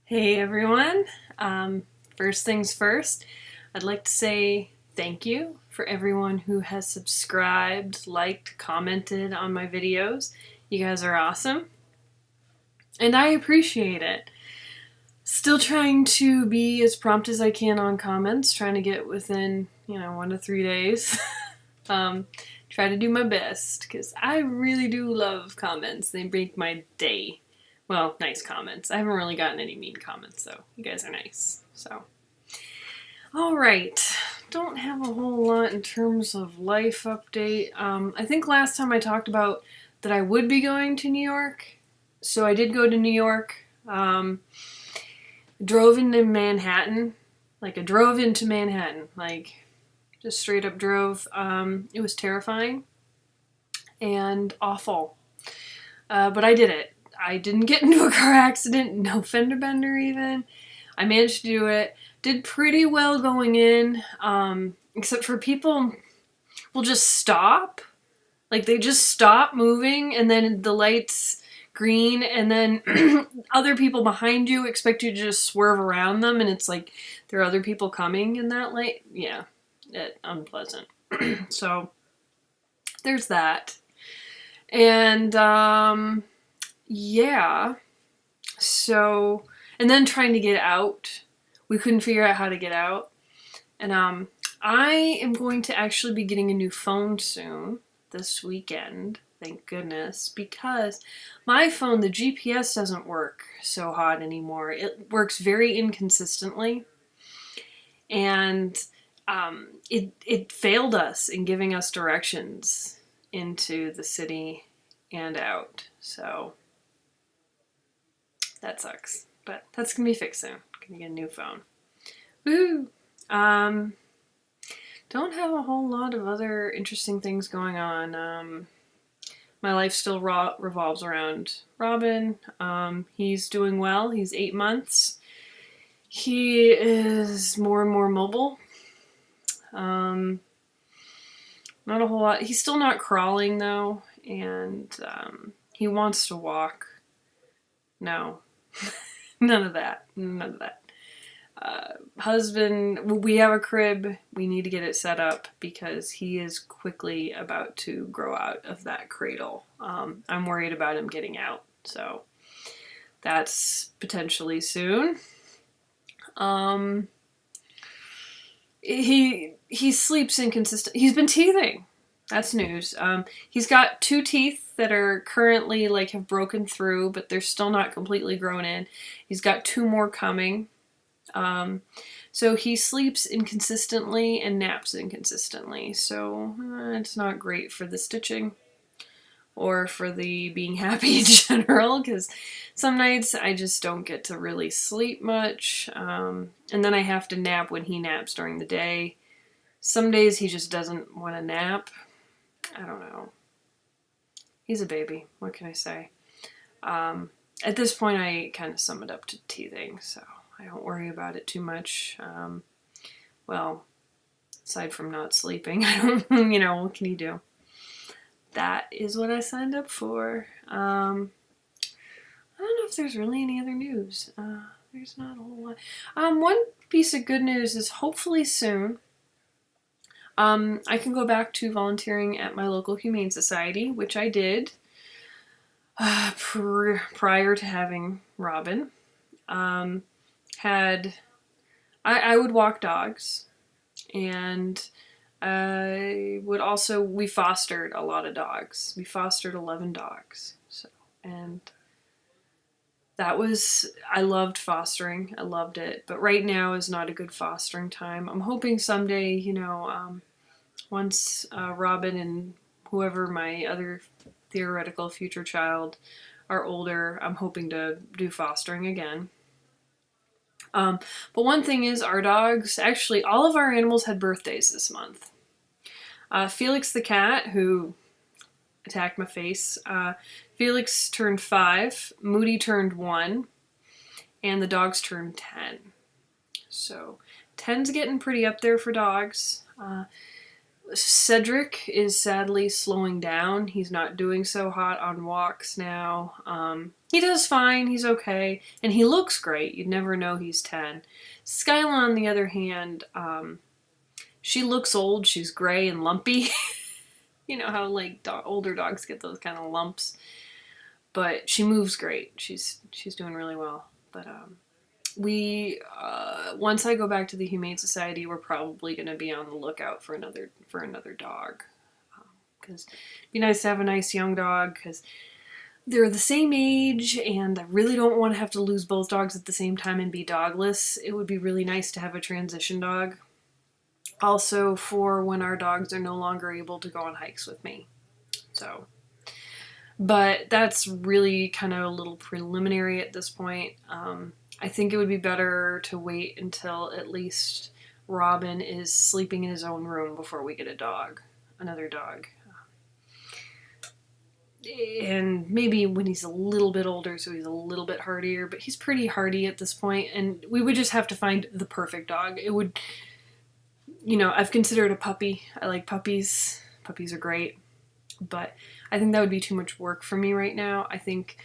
Hey everyone. First things first, I'd like to say thank you for everyone who has subscribed, liked, commented on my videos. You guys are awesome. And I appreciate it. Still trying to be as prompt as I can on comments, trying to get within, 1 to 3 days. Try to do my best, because I really do love comments. They make my day. Well, nice comments. I haven't really gotten any mean comments, though. You guys are nice. So, alright. Don't have a whole lot in terms of life update. I think last time I talked about that I would be going to New York. So I did go to New York. Drove into Manhattan. Like, I drove into Manhattan. Like, just straight up drove. It was terrifying and awful. But I did it. I didn't get into a car accident, no fender bender even. I managed to do it. Did pretty well going in, except for people will just stop. Like, they just stop moving, and then the light's green, and then other people behind you expect you to just swerve around them, and it's like there are other people coming in that light. Yeah, unpleasant. So, there's that. And, yeah, so, and then trying to get out. We couldn't figure out how to get out. And I am going to actually be getting a new phone soon, this weekend, thank goodness, because my phone, the GPS doesn't work so hot anymore. It works very inconsistently. And it failed us in giving us directions into the city and out, so that sucks, but that's gonna be fixed soon. Gonna get a new phone. Woo! Don't have a whole lot of other interesting things going on. My life still revolves around Robin. He's doing well. He's 8 months. He is more and more mobile. Not a whole lot. He's still not crawling though, and he wants to walk. No. None of that. None of that. Husband, we have a crib. We need to get it set up because he is quickly about to grow out of that cradle. I'm worried about him getting out, so that's potentially soon. He sleeps inconsistent. He's been teething. That's news. He's got 2 teeth that are currently, have broken through, but they're still not completely grown in. He's got 2 more coming. So he sleeps inconsistently and naps inconsistently. So it's not great for the stitching or for the being happy in general, because some nights I just don't get to really sleep much. And then I have to nap when he naps during the day. Some days he just doesn't want to nap. I don't know. He's a baby. What can I say? At this point, I kind of sum it up to teething, so I don't worry about it too much. Well, aside from not sleeping, I don't, what can you do? That is what I signed up for. I don't know if there's really any other news. There's not a whole lot. One piece of good news is hopefully soon, I can go back to volunteering at my local Humane Society, which I did prior to having Robin. I would walk dogs, and we fostered a lot of dogs. We fostered 11 dogs, and I loved fostering. I loved it, but right now is not a good fostering time. I'm hoping someday, once Robin and whoever my other theoretical future child are older, I'm hoping to do fostering again. But one thing is, our dogs, actually all of our animals had birthdays this month. Felix the cat, who attacked my face, Felix turned 5, Moody turned 1, and the dogs turned 10. So 10's getting pretty up there for dogs. Cedric is sadly slowing down. He's not doing so hot on walks now. He does fine, he's okay, and he looks great. You'd never know he's 10. Skyla, on the other hand, she looks old, she's gray and lumpy. You know how like older dogs get those kind of lumps. But she moves great. She's doing really well. But we once I go back to the Humane Society, we're probably going to be on the lookout for another dog, because it'd be nice to have a nice young dog, because they're the same age, and I really don't want to have to lose both dogs at the same time and be dogless. It would be really nice to have a transition dog. Also, for when our dogs are no longer able to go on hikes with me. So, but that's really kind of a little preliminary at this point. I think it would be better to wait until at least Robin is sleeping in his own room before we get another dog. And maybe when he's a little bit older, so he's a little bit hardier, but he's pretty hardy at this point, and we would just have to find the perfect dog. It would, I've considered a puppy. I like puppies. Puppies are great, but I think that would be too much work for me right now. I think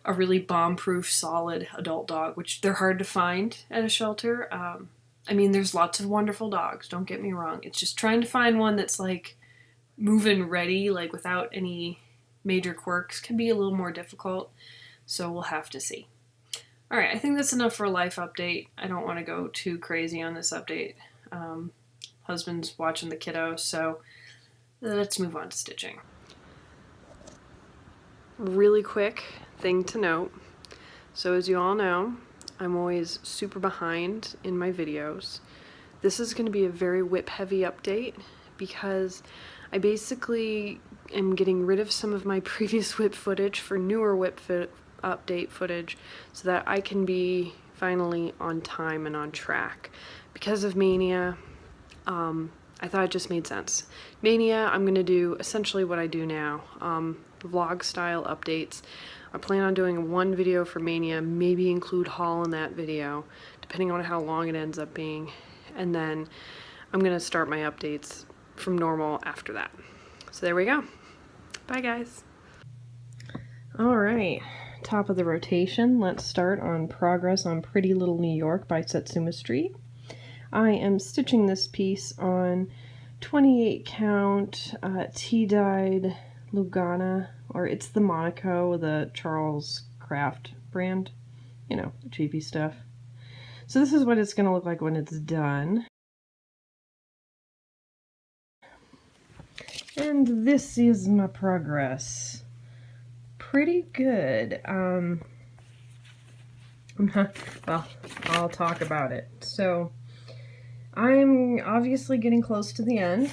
a really bomb-proof, solid adult dog, which they're hard to find at a shelter. There's lots of wonderful dogs, don't get me wrong. It's just trying to find one that's like move-in ready, like without any major quirks, can be a little more difficult. So we'll have to see. All right, I think that's enough for a life update. I don't want to go too crazy on this update. Husband's watching the kiddo, so let's move on to stitching. Really quick thing to note. So as you all know, I'm always super behind in my videos. This is going to be a very WIP heavy update because I basically am getting rid of some of my previous WIP footage for newer WIP update footage so that I can be finally on time and on track. Because of Mania, I thought it just made sense. Mania, I'm going to do essentially what I do now, vlog style updates. I plan on doing one video for Mania, maybe include haul in that video, depending on how long it ends up being. And then I'm going to start my updates from normal after that. So there we go. Bye guys. Alright, top of the rotation. Let's start on progress on Pretty Little New York by Satsuma Street. I am stitching this piece on 28 count tea-dyed Lugana, or it's the Monaco, the Charles Craft brand, cheapy stuff. So this is what it's going to look like when it's done. And this is my progress. Pretty good. Well, I'll talk about it. So I'm obviously getting close to the end.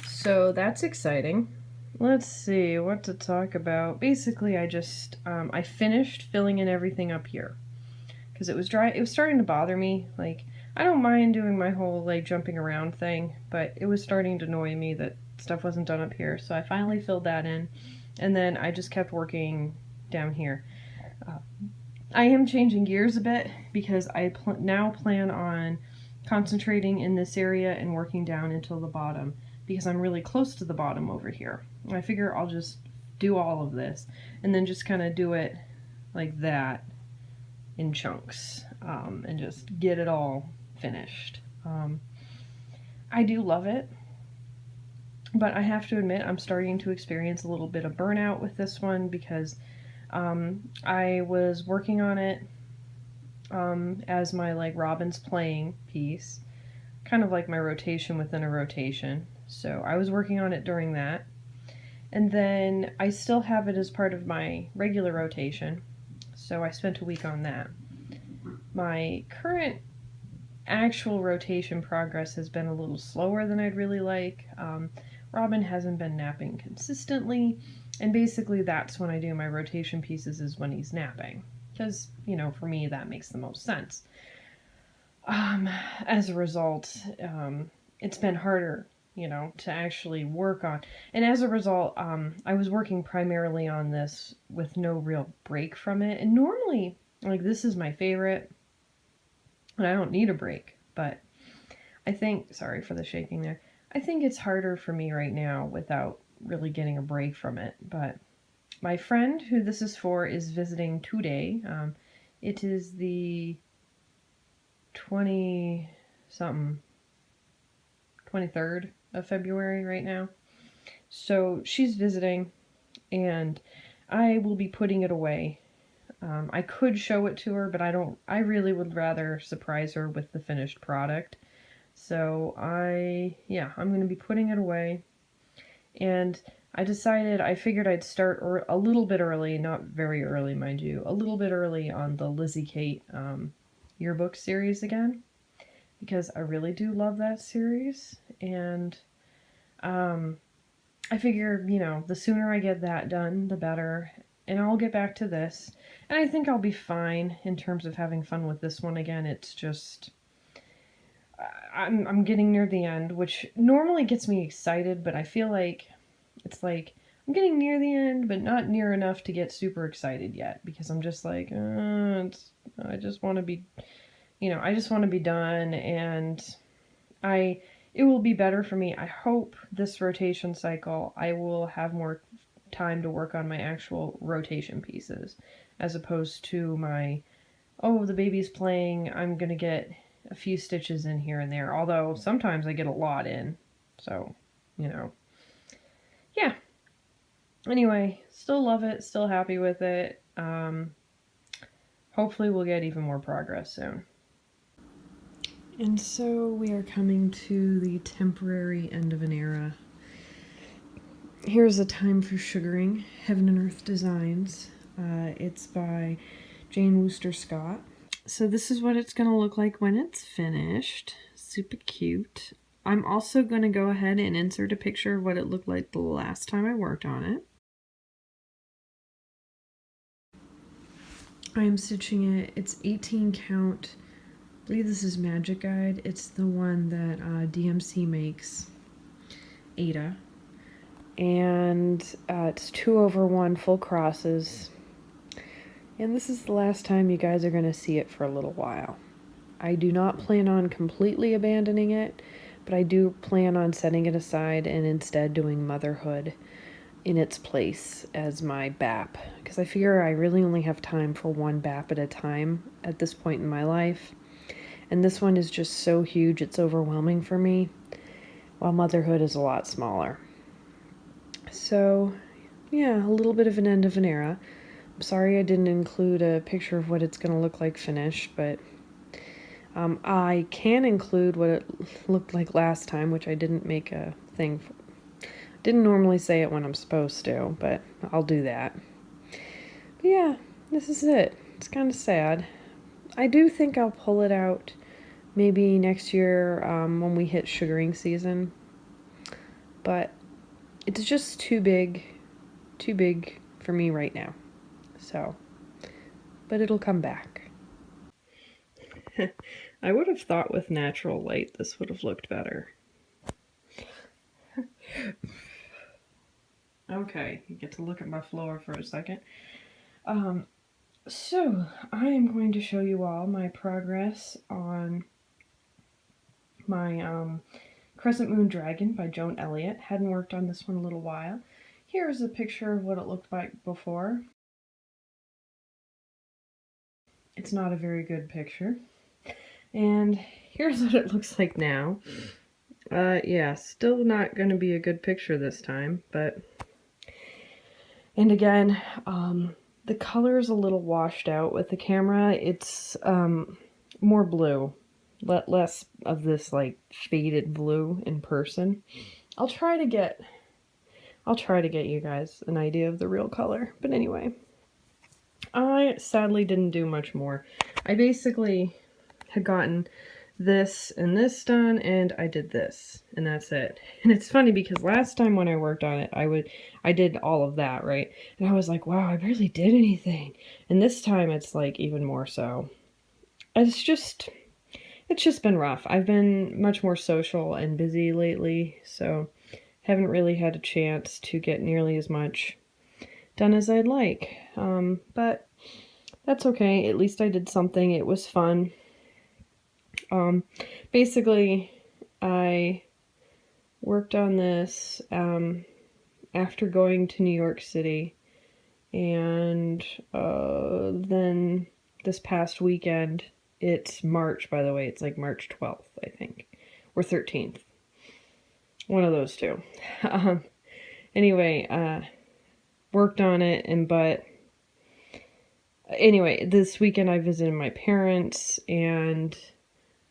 So that's exciting. Let's see what to talk about. Basically, I finished filling in everything up here because it was dry. It was starting to bother me. Like, I don't mind doing my whole like jumping around thing, but it was starting to annoy me that stuff wasn't done up here. So I finally filled that in, and then I just kept working down here. I am changing gears a bit because I now plan on concentrating in this area and working down until the bottom because I'm really close to the bottom over here. I figure I'll just do all of this and then just kind of do it like that in chunks and just get it all finished. I do love it, but I have to admit I'm starting to experience a little bit of burnout with this one because I was working on it as my like Robin's playing piece, kind of like my rotation within a rotation. So I was working on it during that, and then I still have it as part of my regular rotation, so I spent a week on that. My current actual rotation progress has been a little slower than I'd really like. Robin hasn't been napping consistently, and basically that's when I do my rotation pieces, is when he's napping, because, for me that makes the most sense. As a result, it's been harder, to actually work on, and as a result, I was working primarily on this with no real break from it, and normally, like, this is my favorite, and I don't need a break, but I think, sorry for the shaking there, I think it's harder for me right now without really getting a break from it. But my friend who this is for is visiting today. It is the 23rd of February right now. So she's visiting, and I will be putting it away. I could show it to her, but I really would rather surprise her with the finished product. So I'm going to be putting it away. And I figured I'd start a little bit early, not very early, mind you, a little bit early on the Lizzie Kate yearbook series again, because I really do love that series. And I figure, the sooner I get that done, the better. And I'll get back to this. And I think I'll be fine in terms of having fun with this one again. It's just, I'm getting near the end, which normally gets me excited, but I feel like it's like I'm getting near the end, but not near enough to get super excited yet, because I'm just like, I just want to be, I just want to be done, and it will be better for me. I hope this rotation cycle I will have more time to work on my actual rotation pieces, as opposed to my, the baby's playing, I'm gonna get a few stitches in here and there, although sometimes I get a lot in, so, yeah. Anyway, still love it, still happy with it. Hopefully we'll get even more progress soon. And so we are coming to the temporary end of an era. Here's a time for sugaring, Heaven and Earth Designs. It's by Jane Wooster Scott. So this is what it's going to look like when it's finished. Super cute. I'm also going to go ahead and insert a picture of what it looked like the last time I worked on it. I'm stitching it. It's 18 count. I believe this is Magic Guide. It's the one that DMC makes, Ada. And it's 2/1 full crosses. And this is the last time you guys are going to see it for a little while. I do not plan on completely abandoning it, but I do plan on setting it aside and instead doing Motherhood in its place as my BAP, because I figure I really only have time for one BAP at a time at this point in my life, and this one is just so huge it's overwhelming for me, while Motherhood is a lot smaller. So yeah, a little bit of an end of an era. I'm sorry I didn't include a picture of what it's going to look like finished, but I can include what it looked like last time, which I didn't make a thing for. Didn't normally say it when I'm supposed to, but I'll do that. But yeah, this is it. It's kind of sad. I do think I'll pull it out maybe next year when we hit sugaring season. But it's just too big for me right now. So, but it'll come back. I would have thought with natural light this would have looked better. Okay, you get to look at my floor for a second. So, I am going to show you all my progress on my Crescent Moon Dragon by Joan Elliot. Hadn't worked on this one a little while. Here's a picture of what it looked like before. It's not a very good picture. And here's what it looks like now. Yeah, still not going to be a good picture this time, but... And again, the color is a little washed out with the camera. It's more blue, less of this like faded blue in person. I'll try to get you guys an idea of the real color. But anyway, I sadly didn't do much more. I basically had gotten this and this done, and I did this, and that's it. And it's funny because last time when I worked on it, I did all of that, right? And I was like, wow, I barely did anything. And this time it's like even more so. It's just been rough. I've been much more social and busy lately, so haven't really had a chance to get nearly as much done as I'd like. But that's okay. At least I did something. It was fun. Basically, I worked on this after going to New York City. And then this past weekend, it's March, by the way. It's like March 12th, I think. Or 13th. One of those two. Anyway, worked on it, but anyway, this weekend I visited my parents, and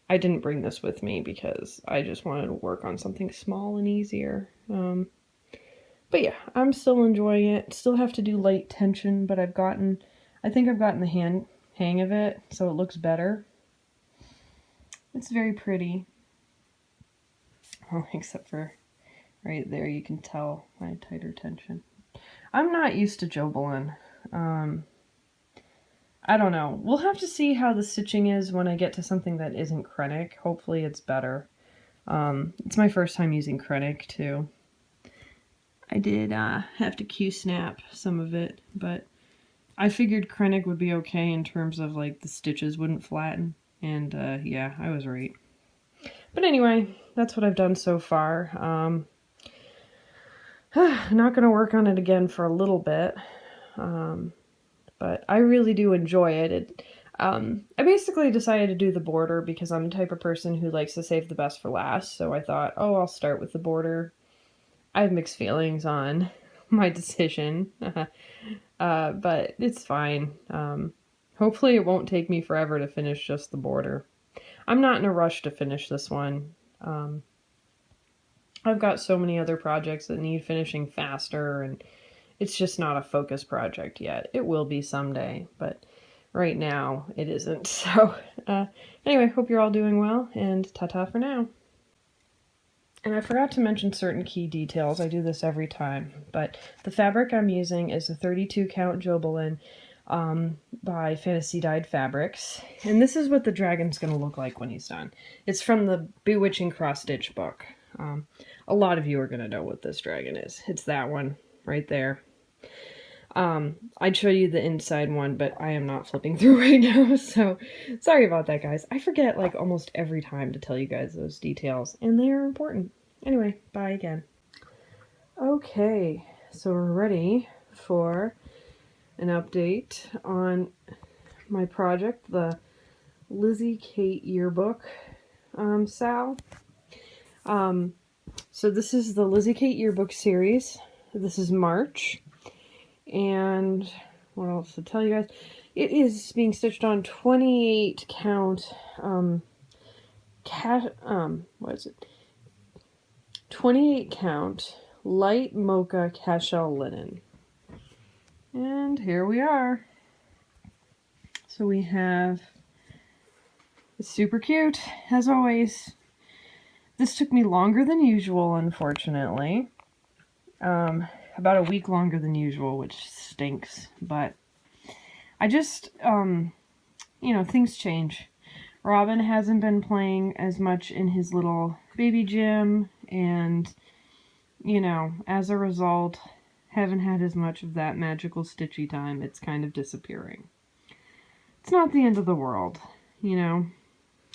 I didn't bring this with me because I just wanted to work on something small and easier. But yeah, I'm still enjoying it. Still have to do light tension, but I think I've gotten the hang of it, so it looks better. It's very pretty. Oh, except for right there, you can tell my tighter tension. I'm not used to Joan. I don't know. We'll have to see how the stitching is when I get to something that isn't Krennic. Hopefully it's better. It's my first time using Krennic too. I did have to Q-snap some of it, but I figured Krennic would be okay in terms of like the stitches wouldn't flatten. And yeah, I was right. But anyway, that's what I've done so far. Not going to work on it again for a little bit. But I really do enjoy it. I basically decided to do the border because I'm the type of person who likes to save the best for last. So I thought, oh, I'll start with the border. I have mixed feelings on my decision. But it's fine. Hopefully it won't take me forever to finish just the border. I'm not in a rush to finish this one. I've got so many other projects that need finishing faster, and it's just not a focus project yet. It will be someday, but right now it isn't. So anyway, hope you're all doing well, and ta-ta for now. And I forgot to mention certain key details. I do this every time, but the fabric I'm using is a 32 count Joan by Fantasy Dyed Fabrics. And this is what the dragon's going to look like when he's done. It's from the Bewitching cross-stitch book. A lot of you are going to know what this dragon is. It's that one right there. I'd show you the inside one, but I am not flipping through right now, so sorry about that, guys. I forget like almost every time to tell you guys those details, and they are important. Anyway, bye again. Okay, so we're ready for an update on my project, the Lizzie Kate Yearbook Sal. So this is the Lizzie Kate Yearbook series. This is March. And what else to tell you guys? It is being stitched on 28 count, what is it? 28 count light mocha cashel linen. And here we are. So we have, it's super cute, as always. This took me longer than usual, unfortunately. About a week longer than usual, which stinks, but I just, you know, things change. Robin hasn't been playing as much in his little baby gym, and, you know, as a result, haven't had as much of that magical stitchy time. It's kind of disappearing. It's not the end of the world, you know,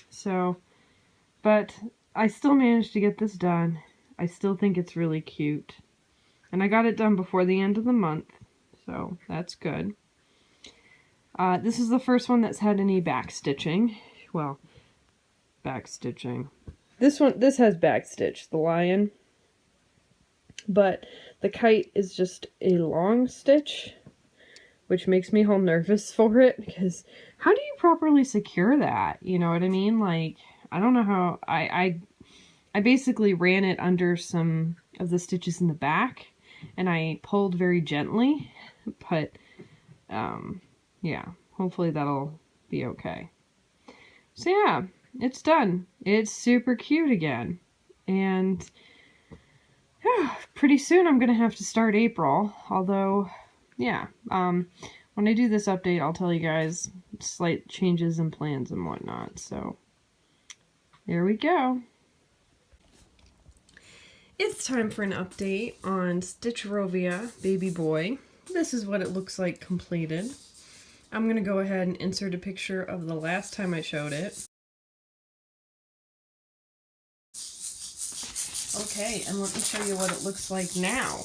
so, but I still managed to get this done. I still think it's really cute. And I got it done before the end of the month, so that's good. This is the first one that's had any back stitching. Well, back stitching. This has back stitch, the lion. But the kite is just a long stitch, which makes me all nervous for it, because how do you properly secure that? You know what I mean? Like, I don't know how. I basically ran it under some of the stitches in the back, and I pulled very gently, but yeah, hopefully that'll be okay. So yeah, it's done. It's super cute again, and yeah, pretty soon I'm gonna have to start April, although yeah, when I do this update I'll tell you guys slight changes in plans and whatnot. So there we go. It's time for an update on Stitcherovia Baby Boy. This is what it looks like completed. I'm going to go ahead and insert a picture of the last time I showed it. Okay, and let me show you what it looks like now.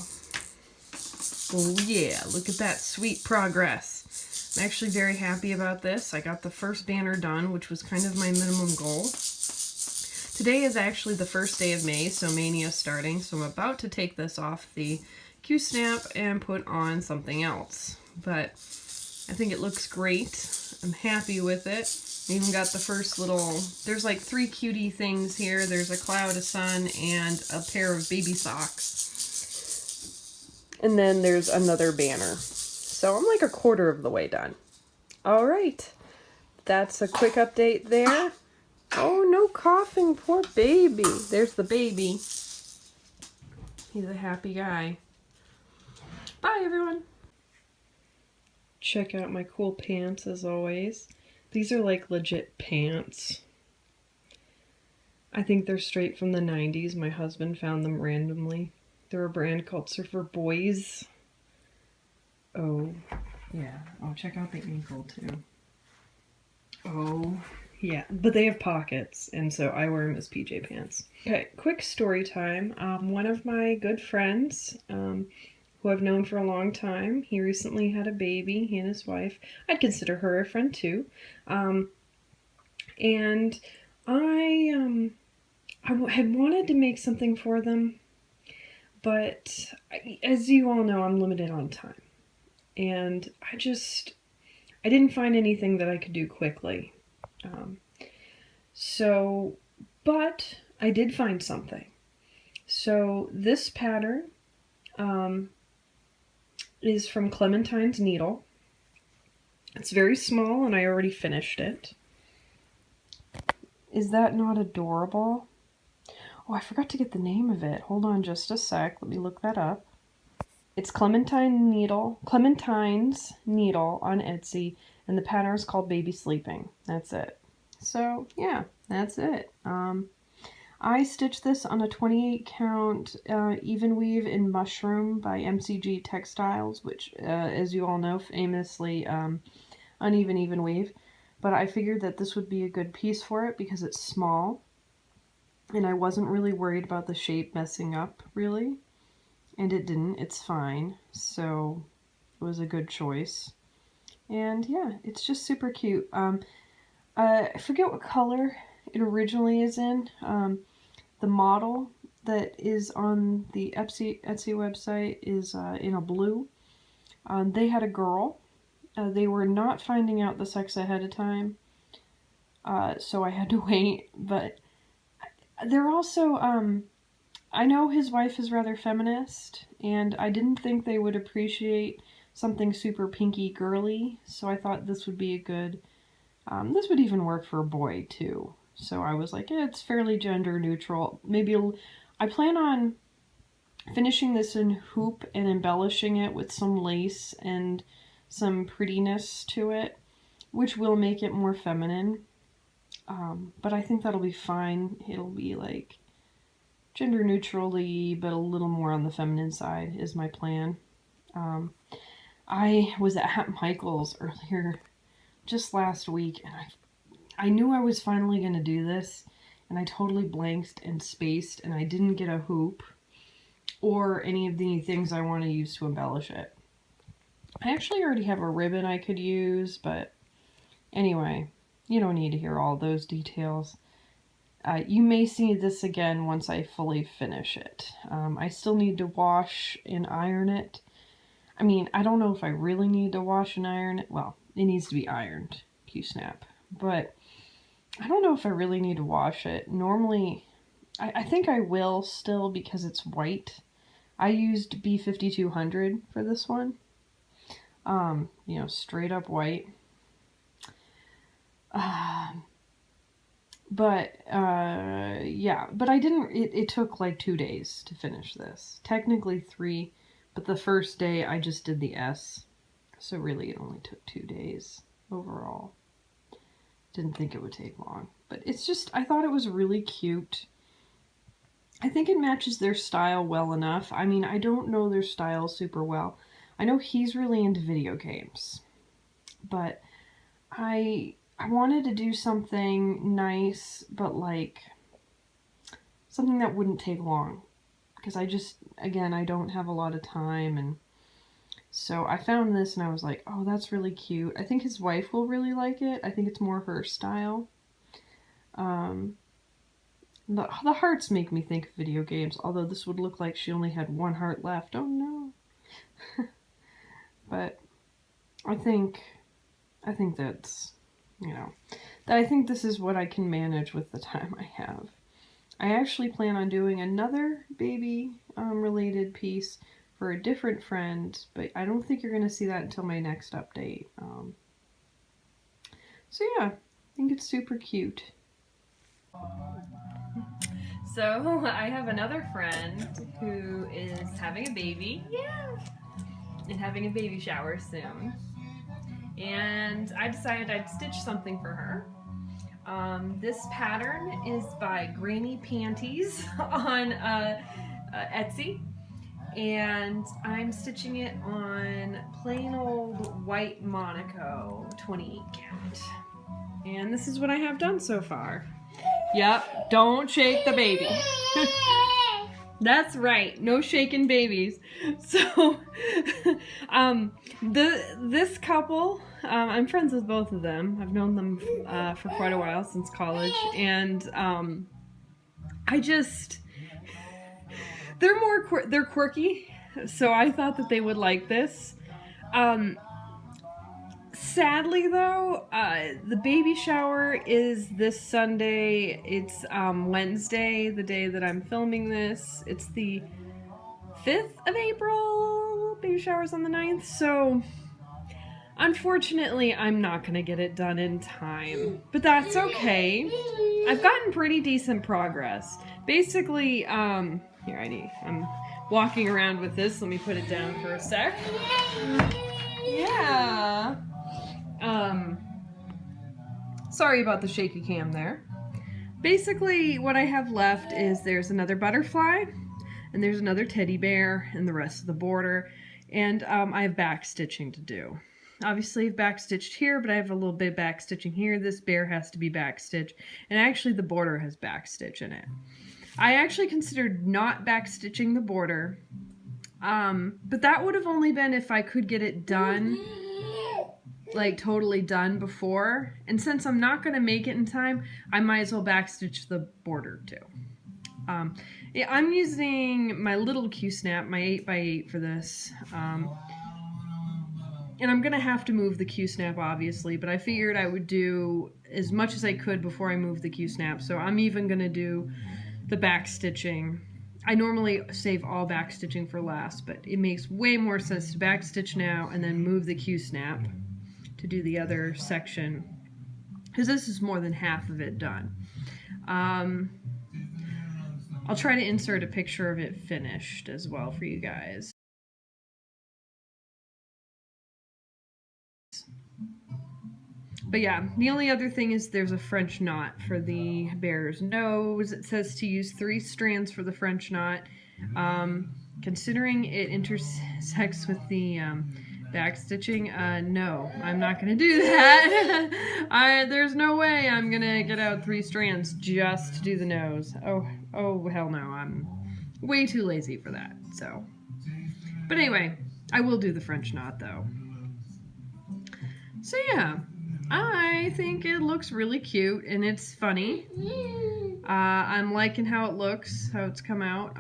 Oh yeah, look at that sweet progress. I'm actually very happy about this. I got the first banner done, which was kind of my minimum goal. Today is actually the first day of May, so Mania's starting, so I'm about to take this off the Q-snap and put on something else. But I think it looks great. I'm happy with it. I even got the first little, there's like 3 cutie things here. There's a cloud, a sun, and a pair of baby socks. And then there's another banner. So I'm like a quarter of the way done. All right. That's a quick update there. Oh, no coughing. Poor baby. There's the baby. He's a happy guy. Bye, everyone. Check out my cool pants as always. These are like legit pants. I think they're straight from the 90s. My husband found them randomly. They're a brand called Surfer Boys. Oh, yeah. Oh, check out the ankle too. Oh, yeah. But they have pockets, and so I wear them as PJ pants. Okay, quick story time. One of my good friends, who I've known for a long time, he recently had a baby, he and his wife. I'd consider her a friend too. And I had wanted to make something for them, but as you all know, I'm limited on time. And I didn't find anything that I could do quickly. But I did find something. So this pattern is from Clementine's Needle. It's very small and I already finished it. Is that not adorable? Oh, I forgot to get the name of it. Hold on just a sec. Let me look that up. It's Clementine's Needle on Etsy, and the pattern is called Baby Sleeping. That's it. So, yeah, that's it. I stitched this on a 28 count even weave in Mushroom by MCG Textiles, which, as you all know, famously uneven even weave. But I figured that this would be a good piece for it because it's small. And I wasn't really worried about the shape messing up, really. And it didn't. It's fine. So it was a good choice. And yeah, it's just super cute. I forget what color it originally is in. The model that is on the Etsy website is in a blue. They had a girl. They were not finding out the sex ahead of time. So I had to wait. But they're also, I know his wife is rather feminist, and I didn't think they would appreciate something super pinky girly, so I thought this would be a good, this would even work for a boy too. So I was like, yeah, it's fairly gender neutral. Maybe I plan on finishing this in hoop and embellishing it with some lace and some prettiness to it, which will make it more feminine. But I think that'll be fine. It'll be like gender neutrally, but a little more on the feminine side is my plan. I was at Michael's earlier, just last week, and I knew I was finally going to do this, and I totally blanked and spaced, and I didn't get a hoop or any of the things I want to use to embellish it. I actually already have a ribbon I could use, but anyway, you don't need to hear all those details. You may see this again once I fully finish it. I still need to wash and iron it. I mean, I don't know if I really need to wash and iron it. Well, it needs to be ironed, Q-snap. But I don't know if I really need to wash it. Normally, I think I will still because it's white. I used B5200 for this one. You know, straight up white. Yeah, but I didn't, it took like 2 days to finish this. Technically 3, but the first day I just did the S. So really it only took 2 days overall. Didn't think it would take long, but it's just, I thought it was really cute. I think it matches their style well enough. I mean, I don't know their style super well. I know he's really into video games, but I wanted to do something nice, but like something that wouldn't take long, because I just, again, I don't have a lot of time, and So I found this and I was like, oh, that's really cute. I think his wife will really like it. I think it's more her style. The hearts make me think of video games, although this would look like she only had one heart left. Oh no. But I think that's, you know, I think this is what I can manage with the time I have. I actually plan on doing another baby related piece for a different friend, but I don't think you're going to see that until my next update. So yeah, I think it's super cute. So I have another friend who is having a baby. Yeah. And having a baby shower soon. And I decided I'd stitch something for her. This pattern is by Granny Panties on Etsy. And I'm stitching it on plain old white Monaco 28 count. And this is what I have done so far. Yep, don't shake the baby. That's right, no shaking babies. So, this couple, I'm friends with both of them. I've known them for quite a while, since college, and they're quirky, so I thought that they would like this. Sadly, though, the baby shower is this Sunday. It's Wednesday, the day that I'm filming this. It's the 5th of April. Baby shower's on the 9th, so unfortunately, I'm not going to get it done in time. But that's okay. I've gotten pretty decent progress. Basically, I'm walking around with this. Let me put it down for a sec. Yeah. Sorry about the shaky cam there. Basically, what I have left is there's another butterfly, and there's another teddy bear, and the rest of the border, and I have back stitching to do. Obviously, I've back stitched here, but I have a little bit of back stitching here. This bear has to be back stitched, and actually the border has back stitch in it. I actually considered not back stitching the border, but that would have only been if I could get it done, like totally done before. And since I'm not going to make it in time, I might as well backstitch the border too. Yeah, I'm using my little Q-snap, my 8x8 for this. And I'm going to have to move the Q-snap, obviously, but I figured I would do as much as I could before I move the Q-snap. So I'm even going to do the backstitching. I normally save all backstitching for last, but it makes way more sense to backstitch now and then move the Q-snap to do the other section, because this is more than half of it done. I'll try to insert a picture of it finished as well for you guys. But yeah, the only other thing is there's a French knot for the bear's nose. It says to use 3 strands for the French knot. Considering it intersects with the back stitching, no, I'm not gonna do that. There's no way I'm gonna get out 3 strands just to do the nose. Oh hell no, I'm way too lazy for that. So, but anyway, I will do the French knot though. So yeah, I think it looks really cute and it's funny. I'm liking how it looks, how it's come out.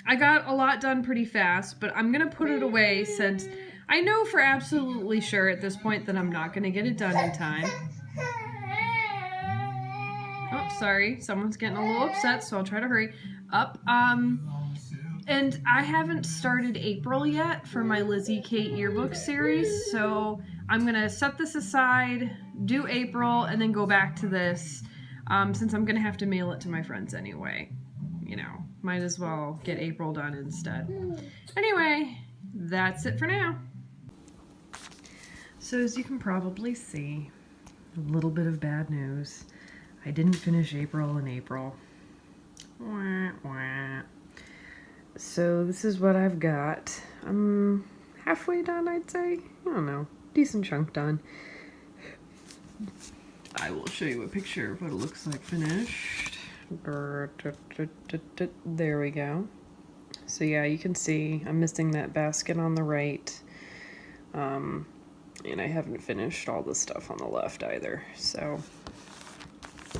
I got a lot done pretty fast, but I'm going to put it away since I know for absolutely sure at this point that I'm not going to get it done in time. Oh, sorry. Someone's getting a little upset, so I'll try to hurry up. And I haven't started April yet for my Lizzie Kate yearbook series, so I'm going to set this aside, do April, and then go back to this, since I'm going to have to mail it to my friends anyway. You know, might as well get April done instead. Anyway, that's it for now. So as you can probably see, a little bit of bad news. I didn't finish April in April. Wah, wah. So this is what I've got. I'm halfway done, I'd say. I don't know. Decent chunk done. I will show you a picture of what it looks like finished. There we go. So yeah, you can see I'm missing that basket on the right. And I haven't finished all the stuff on the left either. So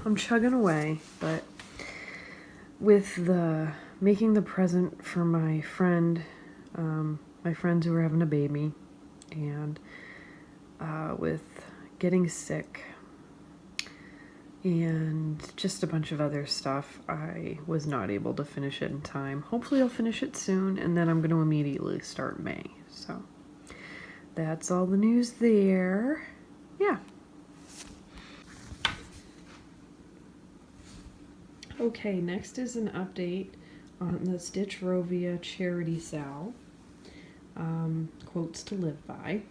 I'm chugging away, but with the making the present for my friend, my friends who are having a baby, and with getting sick, and just a bunch of other stuff, I was not able to finish it in time. Hopefully I'll finish it soon, and then I'm going to immediately start May. So that's all the news there. Yeah. Okay, next is an update on the Stitch Rovia charity sale. Quotes to live by.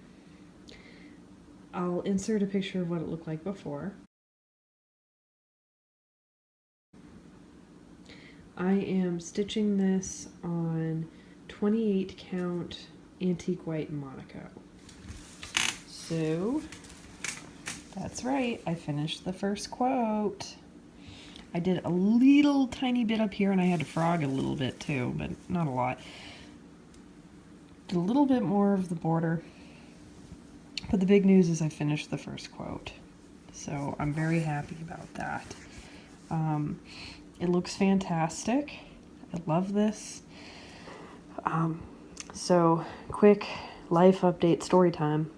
I'll insert a picture of what it looked like before. I am stitching this on 28 count antique white Monaco. So that's right, I finished the first quote. I did a little tiny bit up here, and I had to frog a little bit too, but not a lot. Did a little bit more of the border, but the big news is I finished the first quote. So I'm very happy about that. It looks fantastic. I love this. So quick life update story time.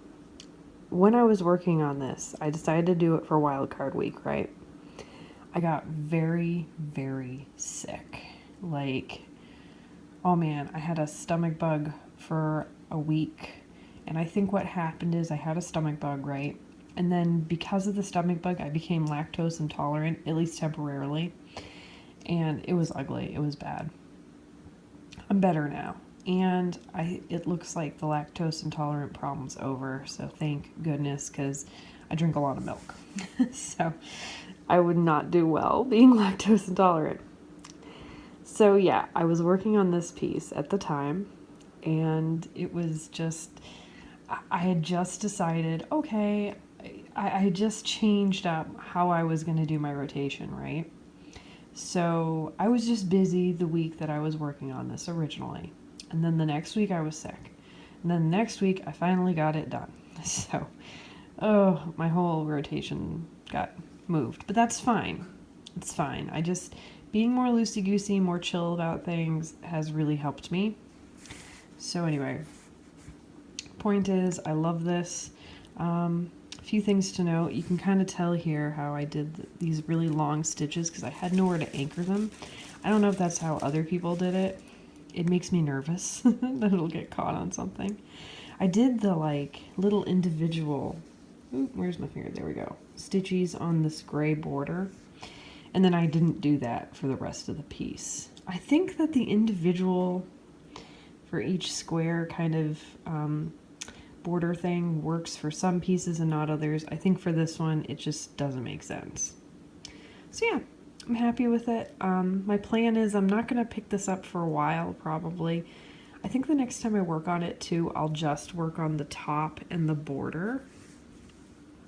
When I was working on this, I decided to do it for wildcard week, right? I got very, very sick. Like, oh man, I had a stomach bug for a week. And I think what happened is I had a stomach bug, right? And then because of the stomach bug, I became lactose intolerant, at least temporarily. And it was ugly. It was bad. I'm better now. And it looks like the lactose intolerant problem's over. So thank goodness, because I drink a lot of milk. So I would not do well being lactose intolerant. So yeah, I was working on this piece at the time, and it was just, I had just decided, okay, I had just changed up how I was going to do my rotation, right? So I was just busy the week that I was working on this originally. And then the next week I was sick. And then the next week I finally got it done. So, my whole rotation got moved. But that's fine. It's fine. Being more loosey-goosey, more chill about things has really helped me. So anyway, point is, I love this. A few things to note. You can kind of tell here how I did these really long stitches because I had nowhere to anchor them. I don't know if that's how other people did it. It makes me nervous that it'll get caught on something. I did the like little individual, where's my finger? There we go. Stitchies on this gray border. And then I didn't do that for the rest of the piece. I think that the individual for each square kind of border thing works for some pieces and not others. I think for this one, it just doesn't make sense. So yeah, I'm happy with it. My plan is I'm not going to pick this up for a while, probably. I think the next time I work on it too, I'll just work on the top and the border.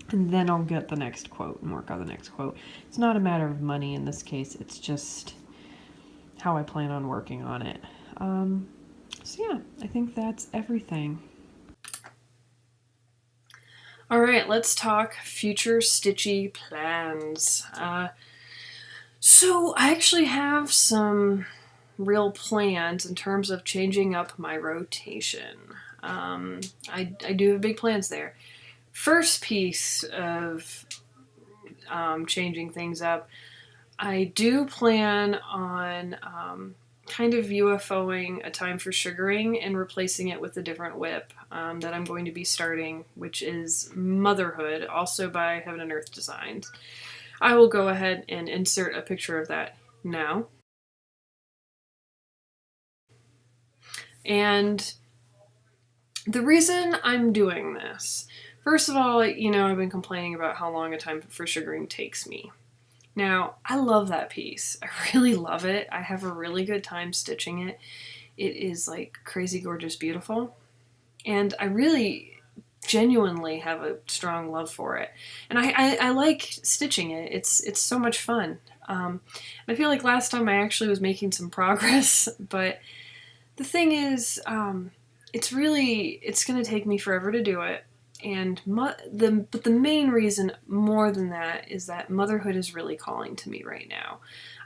And then I'll get the next quote and work on the next quote. It's not a matter of money in this case. It's just how I plan on working on it. So yeah, I think that's everything. All right, let's talk future stitchy plans. So I actually have some real plans in terms of changing up my rotation. I do have big plans there. First piece of changing things up, I do plan on kind of UFOing a time for sugaring and replacing it with a different WIP that I'm going to be starting, which is Motherhood, also by Heaven and Earth Designs. I will go ahead and insert a picture of that now. And the reason I'm doing this, first of all, I've been complaining about how long a time for sugaring takes me. Now, I love that piece. I really love it. I have a really good time stitching it. It is like crazy, gorgeous, beautiful. And I really genuinely have a strong love for it. And I like stitching it. It's so much fun. I feel like last time I actually was making some progress, but The thing is, it's going to take me forever to do it. And but the main reason more than that is that motherhood is really calling to me right now.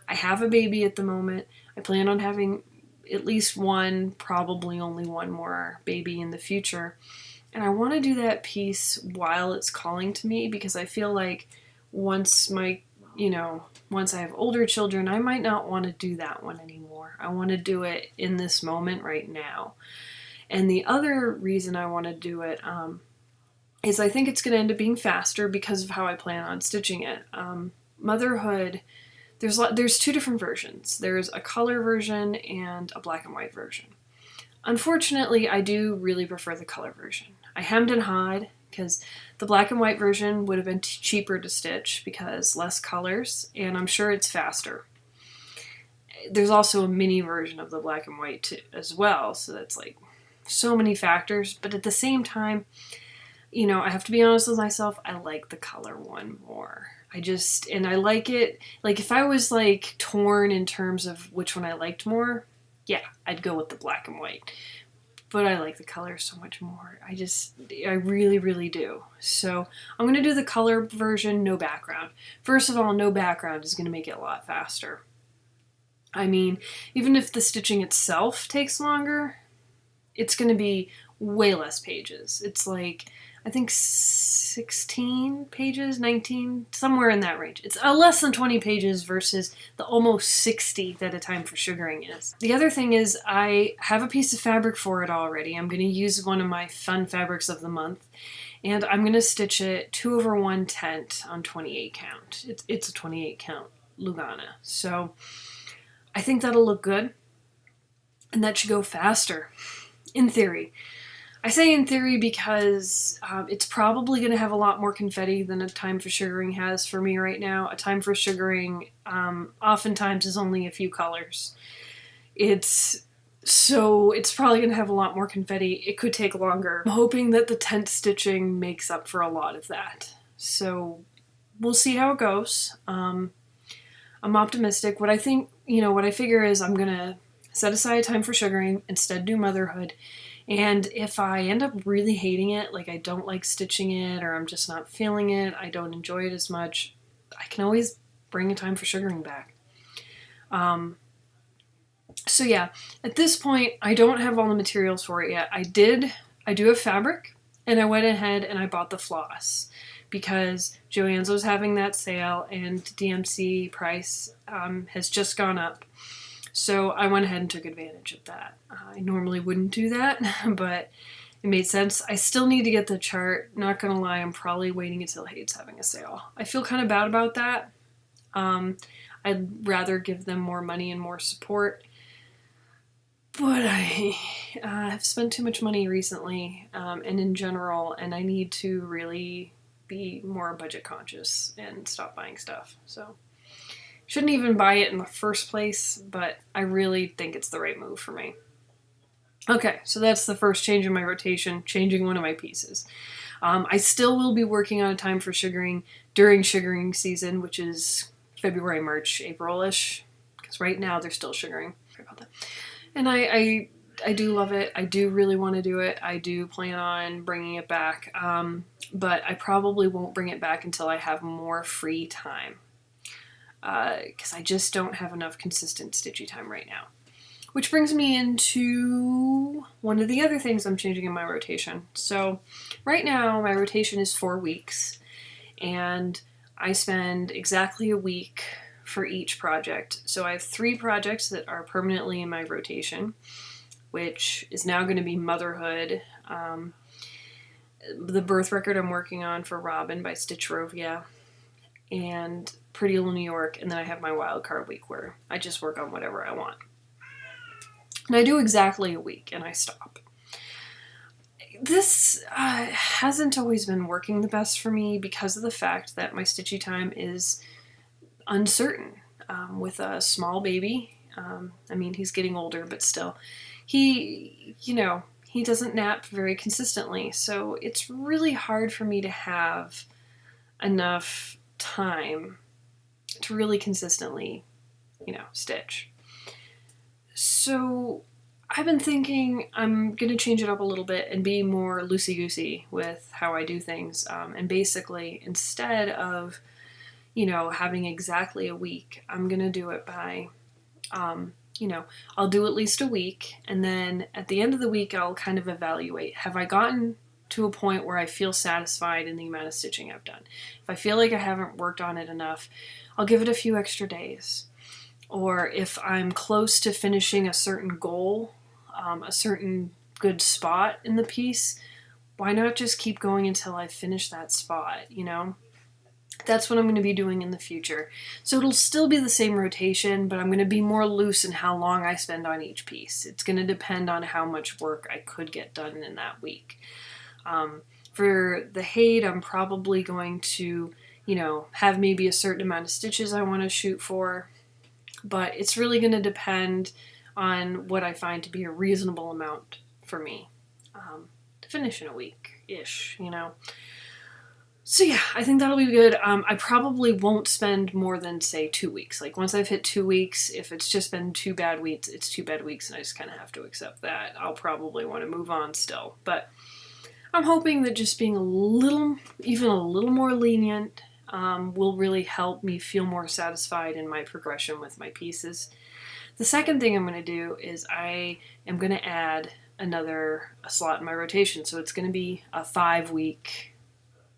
I have a baby at the moment. I plan on having at least one, probably only one more baby in the future. And I want to do that piece while it's calling to me, because I feel like once once I have older children, I might not want to do that one anymore. I want to do it in this moment right now. And the other reason I want to do it is I think it's going to end up being faster because of how I plan on stitching it. Motherhood, there's two different versions. There's a color version and a black and white version. Unfortunately, I do really prefer the color version. I hemmed and hawed because the black and white version would have been cheaper to stitch because less colors, and I'm sure it's faster. There's also a mini version of the black and white as well, so that's like so many factors. But at the same time, I have to be honest with myself, I like the color one more. And I like it, like if I was like torn in terms of which one I liked more, yeah, I'd go with the black and white. But I like the color so much more. I really, really do. So I'm going to do the color version, no background. First of all, no background is going to make it a lot faster. I mean, even if the stitching itself takes longer, it's going to be way less pages. It's like, I think 16 pages, 19, somewhere in that range. It's less than 20 pages versus the almost 60 that A Time for Sugaring is. The other thing is I have a piece of fabric for it already. I'm going to use one of my fun fabrics of the month, and I'm going to stitch it 2/1 tent on 28 count. It's a 28 count Lugana. So I think that'll look good, and that should go faster, in theory. I say in theory because it's probably going to have a lot more confetti than A Time for Sugaring has for me right now. A Time for Sugaring oftentimes is only a few colors. It's probably going to have a lot more confetti. It could take longer. I'm hoping that the tent stitching makes up for a lot of that. So we'll see how it goes. I'm optimistic. What I figure is I'm going to set aside Time for Sugaring, instead do motherhood. And if I end up really hating it, like I don't like stitching it, or I'm just not feeling it, I don't enjoy it as much, I can always bring A Time for Sugaring back. So yeah, at this point, I don't have all the materials for it yet. I do have fabric, and I went ahead and I bought the floss because Joann's was having that sale and DMC price has just gone up. So I went ahead and took advantage of that. I normally wouldn't do that, but it made sense. I still need to get the chart. Not gonna lie, I'm probably waiting until Hade's having a sale. I feel kind of bad about that. I'd rather give them more money and more support. But I have spent too much money recently, and in general, and I need to really be more budget conscious and stop buying stuff. So shouldn't even buy it in the first place, but I really think it's the right move for me. Okay, so that's the first change in my rotation, changing one of my pieces. I still will be working on A Time for Sugaring during sugaring season, which is February, March, April-ish, because right now they're still sugaring. Sorry about that. And I do love it. I do really want to do it. I do plan on bringing it back, but I probably won't bring it back until I have more free time, because I just don't have enough consistent stitchy time right now. Which brings me into one of the other things I'm changing in my rotation. So right now my rotation is 4 weeks, and I spend exactly a week for each project. So I have 3 projects that are permanently in my rotation, which is now going to be Motherhood, the birth record I'm working on for Robin by Stitchrovia, and Pretty Little New York, and then I have my wild card week where I just work on whatever I want. And I do exactly a week, and I stop. This hasn't always been working the best for me because of the fact that my stitchy time is uncertain. With a small baby, I mean, he's getting older, but still, he doesn't nap very consistently, so it's really hard for me to have enough time to really consistently, stitch. So I've been thinking I'm going to change it up a little bit and be more loosey-goosey with how I do things. And basically, instead of, having exactly a week, I'm going to do it by, I'll do at least a week. And then at the end of the week, I'll kind of evaluate. Have I gotten to a point where I feel satisfied in the amount of stitching I've done? If I feel like I haven't worked on it enough, I'll give it a few extra days. Or if I'm close to finishing a certain goal, a certain good spot in the piece, why not just keep going until I finish that spot, That's what I'm going to be doing in the future. So it'll still be the same rotation, but I'm going to be more loose in how long I spend on each piece. It's going to depend on how much work I could get done in that week. For the Haid, I'm probably going to, have maybe a certain amount of stitches I want to shoot for, but it's really going to depend on what I find to be a reasonable amount for me to finish in a week-ish, So yeah, I think that'll be good. I probably won't spend more than, say, 2 weeks. Like, once I've hit 2 weeks, if it's just been 2 bad weeks, it's 2 bad weeks, and I just kind of have to accept that. I'll probably want to move on still. But I'm hoping that just being even a little more lenient will really help me feel more satisfied in my progression with my pieces. The second thing I'm going to do is I am going to add a slot in my rotation. So it's going to be a 5-week,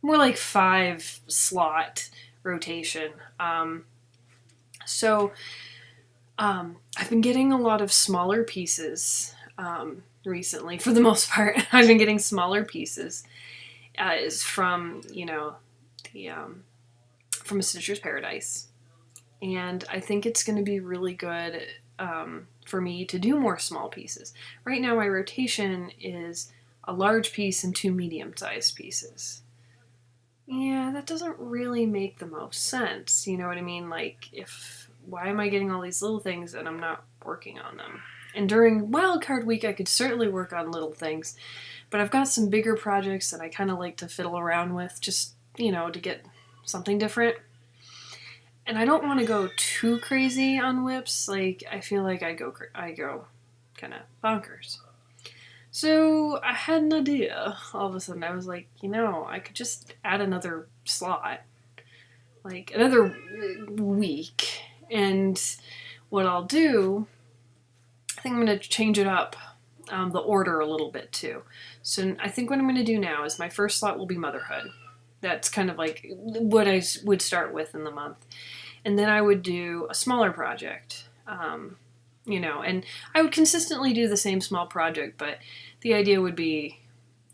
more like 5 slot rotation. I've been getting a lot of smaller pieces recently. For the most part, I've been getting smaller pieces is from, from a Stitcher's Paradise. And I think it's going to be really good for me to do more small pieces. Right now my rotation is a large piece and 2 medium-sized pieces. Yeah, that doesn't really make the most sense, you know what I mean? Like, why am I getting all these little things and I'm not working on them? And during wildcard week I could certainly work on little things, but I've got some bigger projects that I kind of like to fiddle around with, just, to get something different. And I don't want to go too crazy on WIPS. Like, I feel like I go kind of bonkers. So I had an idea. All of a sudden, I was like, I could just add another slot, like another week. And what I'll do, I think I'm going to change it up, the order a little bit too. So I think what I'm going to do now is my first slot will be motherhood. That's kind of like what I would start with in the month. And then I would do a smaller project, and I would consistently do the same small project, but the idea would be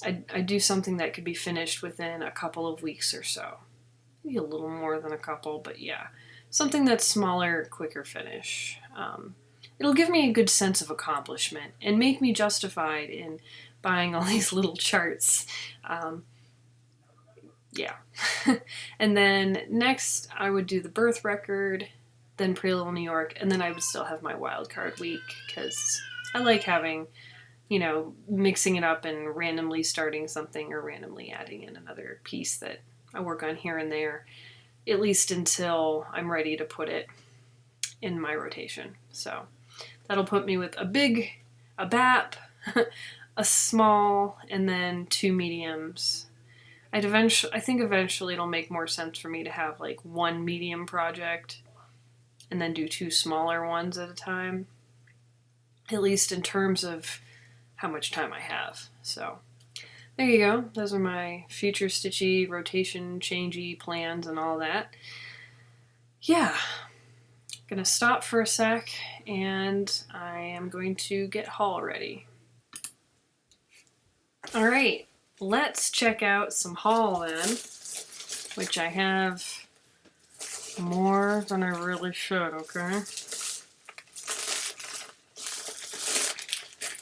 I'd do something that could be finished within a couple of weeks or so. Maybe a little more than a couple, but yeah. Something that's smaller, quicker finish. It'll give me a good sense of accomplishment and make me justified in buying all these little charts. Yeah. And then next I would do the birth record, then Pretty Little New York, and then I would still have my wild card week because I like having, mixing it up and randomly starting something or randomly adding in another piece that I work on here and there, at least until I'm ready to put it in my rotation. So that'll put me with a BAP, a small, and then 2 mediums. I think eventually it'll make more sense for me to have like 1 medium project and then do 2 smaller ones at a time, at least in terms of how much time I have. So there you go. Those are my future stitchy, rotation, changey plans and all that. Yeah. Gonna stop for a sec and I am going to get haul ready. All right. Let's check out some haul then, which I have more than I really should, okay?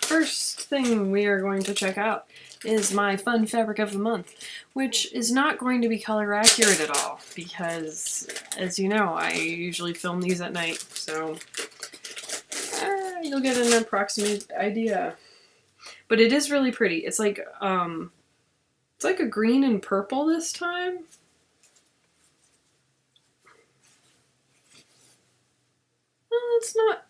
First thing we are going to check out is my fun fabric of the month, which is not going to be color accurate at all because, as you know, I usually film these at night, so you'll get an approximate idea. But it is really pretty. It's like a green and purple this time. It's not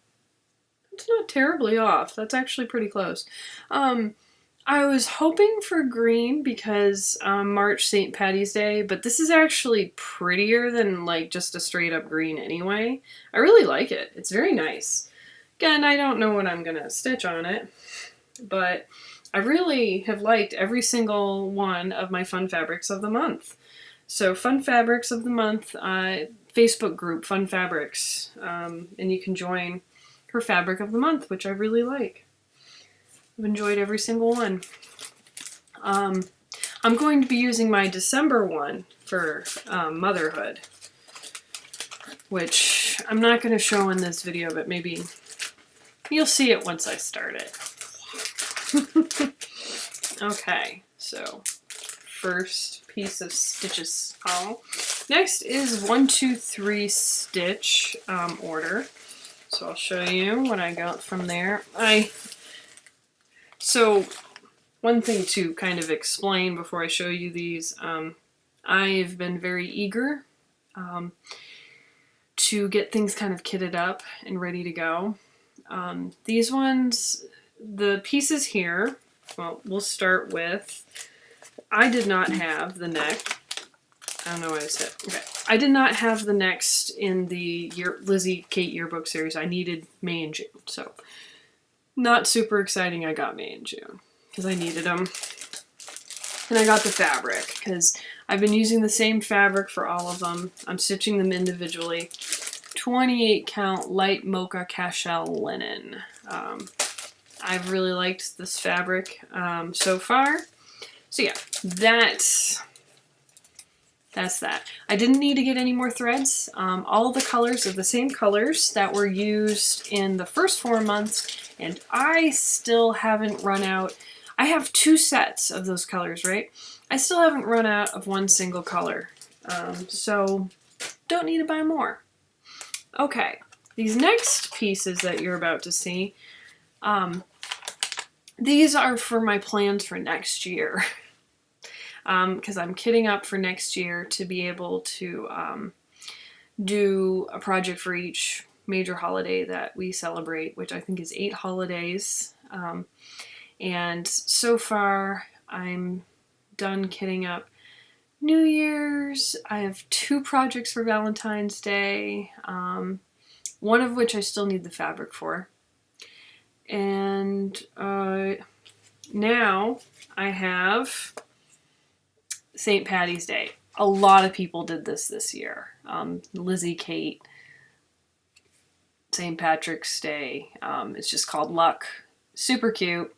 It's not terribly off. That's actually pretty close. I was hoping for green because March St. Patty's Day, but this is actually prettier than like just a straight up green anyway. I really like it. It's very nice. Again, I don't know what I'm gonna stitch on it, but I really have liked every single one of my Fun Fabrics of the Month. So Fun Fabrics of the Month, Facebook group, Fun Fabrics, and you can join her Fabric of the Month, which I really like. I've enjoyed every single one. I'm going to be using my December one for motherhood, which I'm not going to show in this video, but maybe you'll see it once I start it. Okay, so first piece of stitches. Next is 1, 2, 3 stitch order. So I'll show you what I got from there. So one thing to kind of explain before I show you these, I've been very eager to get things kind of kitted up and ready to go. These ones, the pieces here, well, we'll start with, I did not have the neck. I don't know what I said. Okay. I did not have the necks in the Lizzie Kate Yearbook series. I needed May and June, so not super exciting I got May and June because I needed them. And I got the fabric because I've been using the same fabric for all of them. I'm stitching them individually. 28 count light mocha cashel linen. I've really liked this fabric so far. So yeah, that's that. I didn't need to get any more threads. All the colors are the same colors that were used in the first 4 months, and I still haven't run out. I have 2 sets of those colors, right? I still haven't run out of one single color, so don't need to buy more. Okay, these next pieces that you're about to see, these are for my plans for next year. Because I'm kitting up for next year to be able to do a project for each major holiday that we celebrate, which I think is 8 holidays. And so far, I'm done kitting up New Year's. I have 2 projects for Valentine's Day, one of which I still need the fabric for. And now I have St. Patty's Day. A lot of people did this year. Lizzie, Kate, St. Patrick's Day. It's just called Luck. Super cute.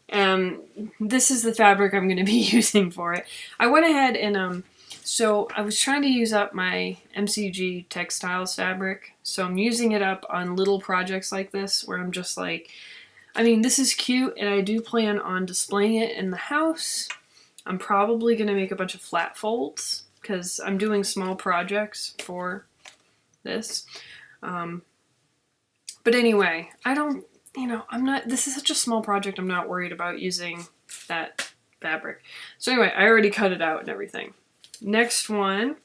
This is the fabric I'm going to be using for it. I went ahead and so I was trying to use up my MCG textiles fabric. So I'm using it up on little projects like this where I'm just like, I mean, this is cute and I do plan on displaying it in the house. I'm probably going to make a bunch of flat folds because I'm doing small projects for this. But anyway, I don't, this is such a small project, I'm not worried about using that fabric. So anyway, I already cut it out and everything. Next one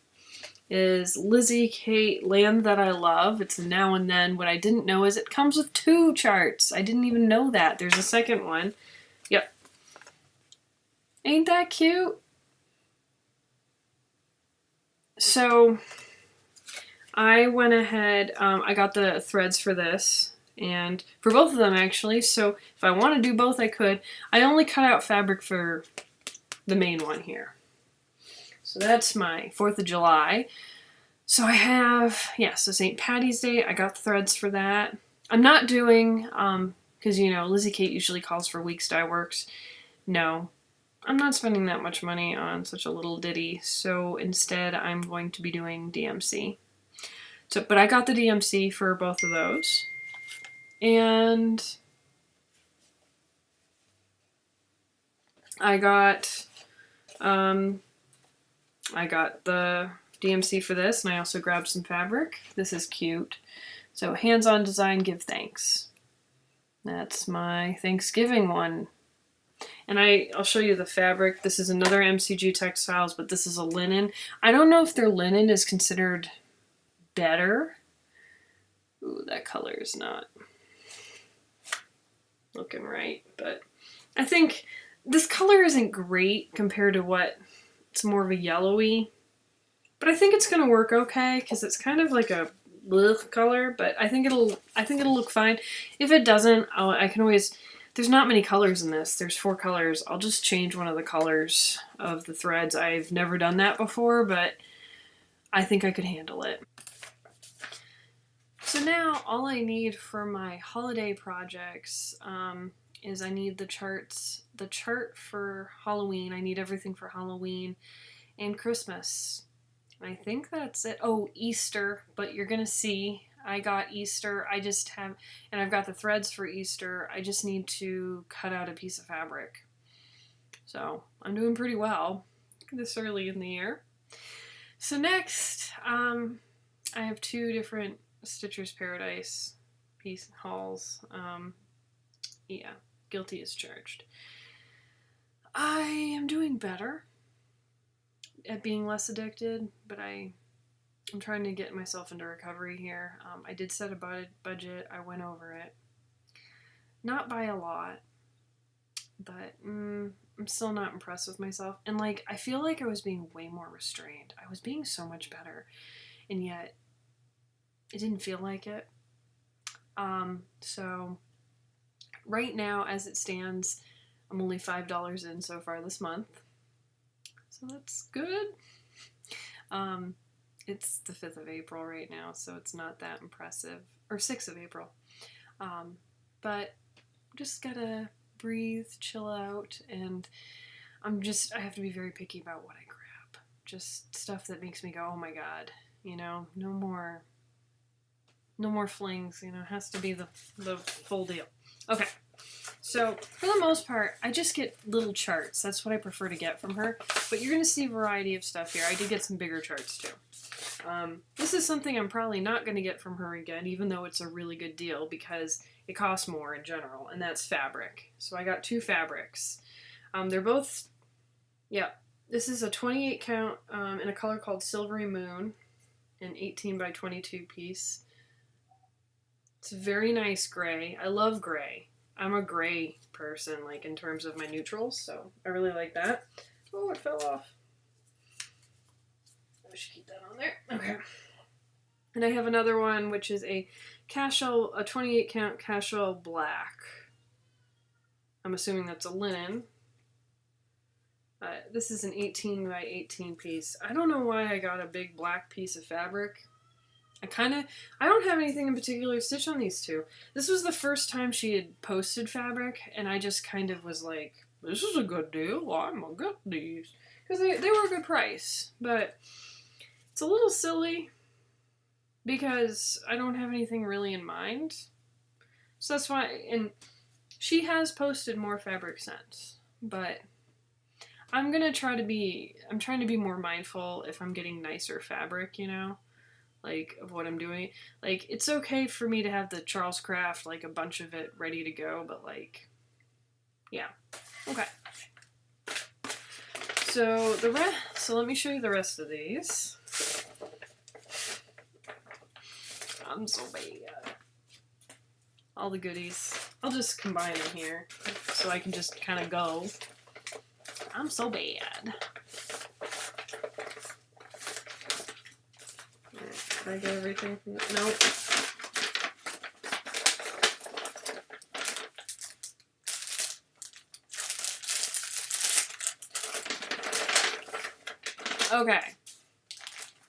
is Lizzie Kate Land That I Love. It's a now and then. What I didn't know is it comes with 2 charts. I didn't even know that. There's a second one. Yep. Ain't that cute? So I went ahead, I got the threads for this, and for both of them actually, so if I want to do both I could. I only cut out fabric for the main one here. So that's my 4th of July. So I have, so St. Patty's Day, I got the threads for that. I'm not doing, because Lizzie Kate usually calls for weeks dye works. No. I'm not spending that much money on such a little ditty, so instead I'm going to be doing DMC. So, but I got the DMC for both of those. And I got the DMC for this, and I also grabbed some fabric. This is cute. So, hands-on design, give thanks. That's my Thanksgiving one. And I'll show you the fabric. This is another MCG Textiles, but this is a linen. I don't know if their linen is considered better. Ooh, that color is not. looking right. But I think this color isn't great compared to what it's more of a yellowy, but I think it's gonna work okay because it's kind of like a blech color. But I think it'll look fine. If it doesn't, I can always. There's not many colors in this. There's 4 colors. I'll just change one of the colors of the threads. I've never done that before, but I think I could handle it. So now all I need for my holiday projects is I need the charts. The chart for Halloween. I need everything for Halloween and Christmas. I think that's it. Oh, Easter, but you're gonna see I got Easter. I just have, and I've got the threads for Easter. I just need to cut out a piece of fabric. So I'm doing pretty well this early in the year. So next, I have 2 different Stitcher's Paradise piece hauls. Yeah, guilty as charged. I am doing better at being less addicted, but I'm trying to get myself into recovery here. I did set a budget. I went over it. Not by a lot, but I'm still not impressed with myself. And like, I feel like I was being way more restrained. I was being so much better, and yet it didn't feel like it. So right now, as it stands, I'm only $5 in so far this month. So that's good. It's the 5th of April right now, so it's not that impressive. Or 6th of April. But just gotta breathe, chill out, and I have to be very picky about what I grab. Just stuff that makes me go, oh my god, you know, no more flings, you know, it has to be the full deal. Okay. So, for the most part, I just get little charts. That's what I prefer to get from her. But you're going to see a variety of stuff here. I did get some bigger charts, too. This is something I'm probably not going to get from her again, even though it's a really good deal, because it costs more in general, and that's fabric. So I got 2 fabrics. They're both, yeah, this is a 28 count in a color called Silvery Moon, an 18 by 22 piece. It's a very nice gray. I love gray. I'm a gray person, like, in terms of my neutrals, so I really like that. Oh, it fell off. I should keep that on there. Okay. And I have another one, which is a 28 count casual black. I'm assuming that's a linen. This is an 18 by 18 piece. I don't know why I got a big black piece of fabric. I don't have anything in particular to stitch on these 2. This was the first time she had posted fabric, and I just kind of was like, this is a good deal, I'm gonna get these. Because they were a good price, but it's a little silly because I don't have anything really in mind. So that's why, and she has posted more fabric since, but I'm trying to be more mindful if I'm getting nicer fabric, you know? Like, of what I'm doing. Like, it's okay for me to have the Charles Craft, like, a bunch of it ready to go, but, like, yeah. Okay. So, let me show you the rest of these. I'm so bad. All the goodies. I'll just combine them here, so I can just kind of go. I'm so bad. Did I get everything from the... Nope. Okay.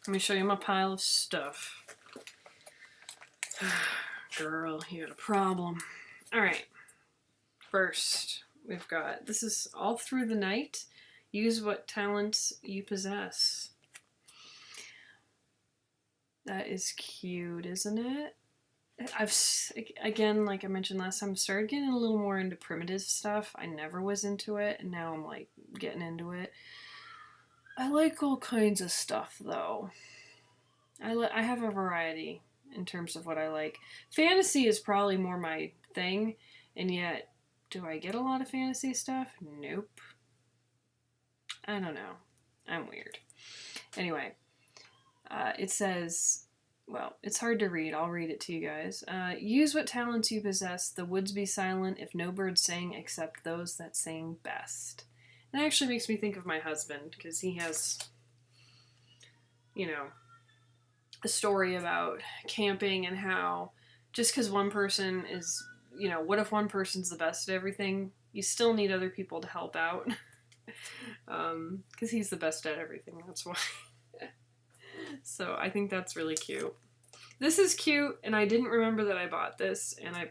Let me show you my pile of stuff. Girl, you got a problem. Alright. First, we've got... This is All Through the Night. Use what talents you possess. That is cute, isn't it? Again, like I mentioned last time, started getting a little more into primitive stuff. I never was into it, and now I'm like getting into it. I like all kinds of stuff, though. I have a variety in terms of what I like. Fantasy is probably more my thing, and yet, do I get a lot of fantasy stuff? Nope. I don't know. I'm weird. Anyway. It says, well, it's hard to read. I'll read it to you guys. Use what talents you possess. The woods be silent if no birds sing except those that sing best. And it actually makes me think of my husband, because he has, you know, a story about camping and how just because one person is, you know, what if one person's the best at everything? You still need other people to help out. Because he's the best at everything, that's why. So I think that's really cute. This is cute, and I didn't remember that I bought this, and I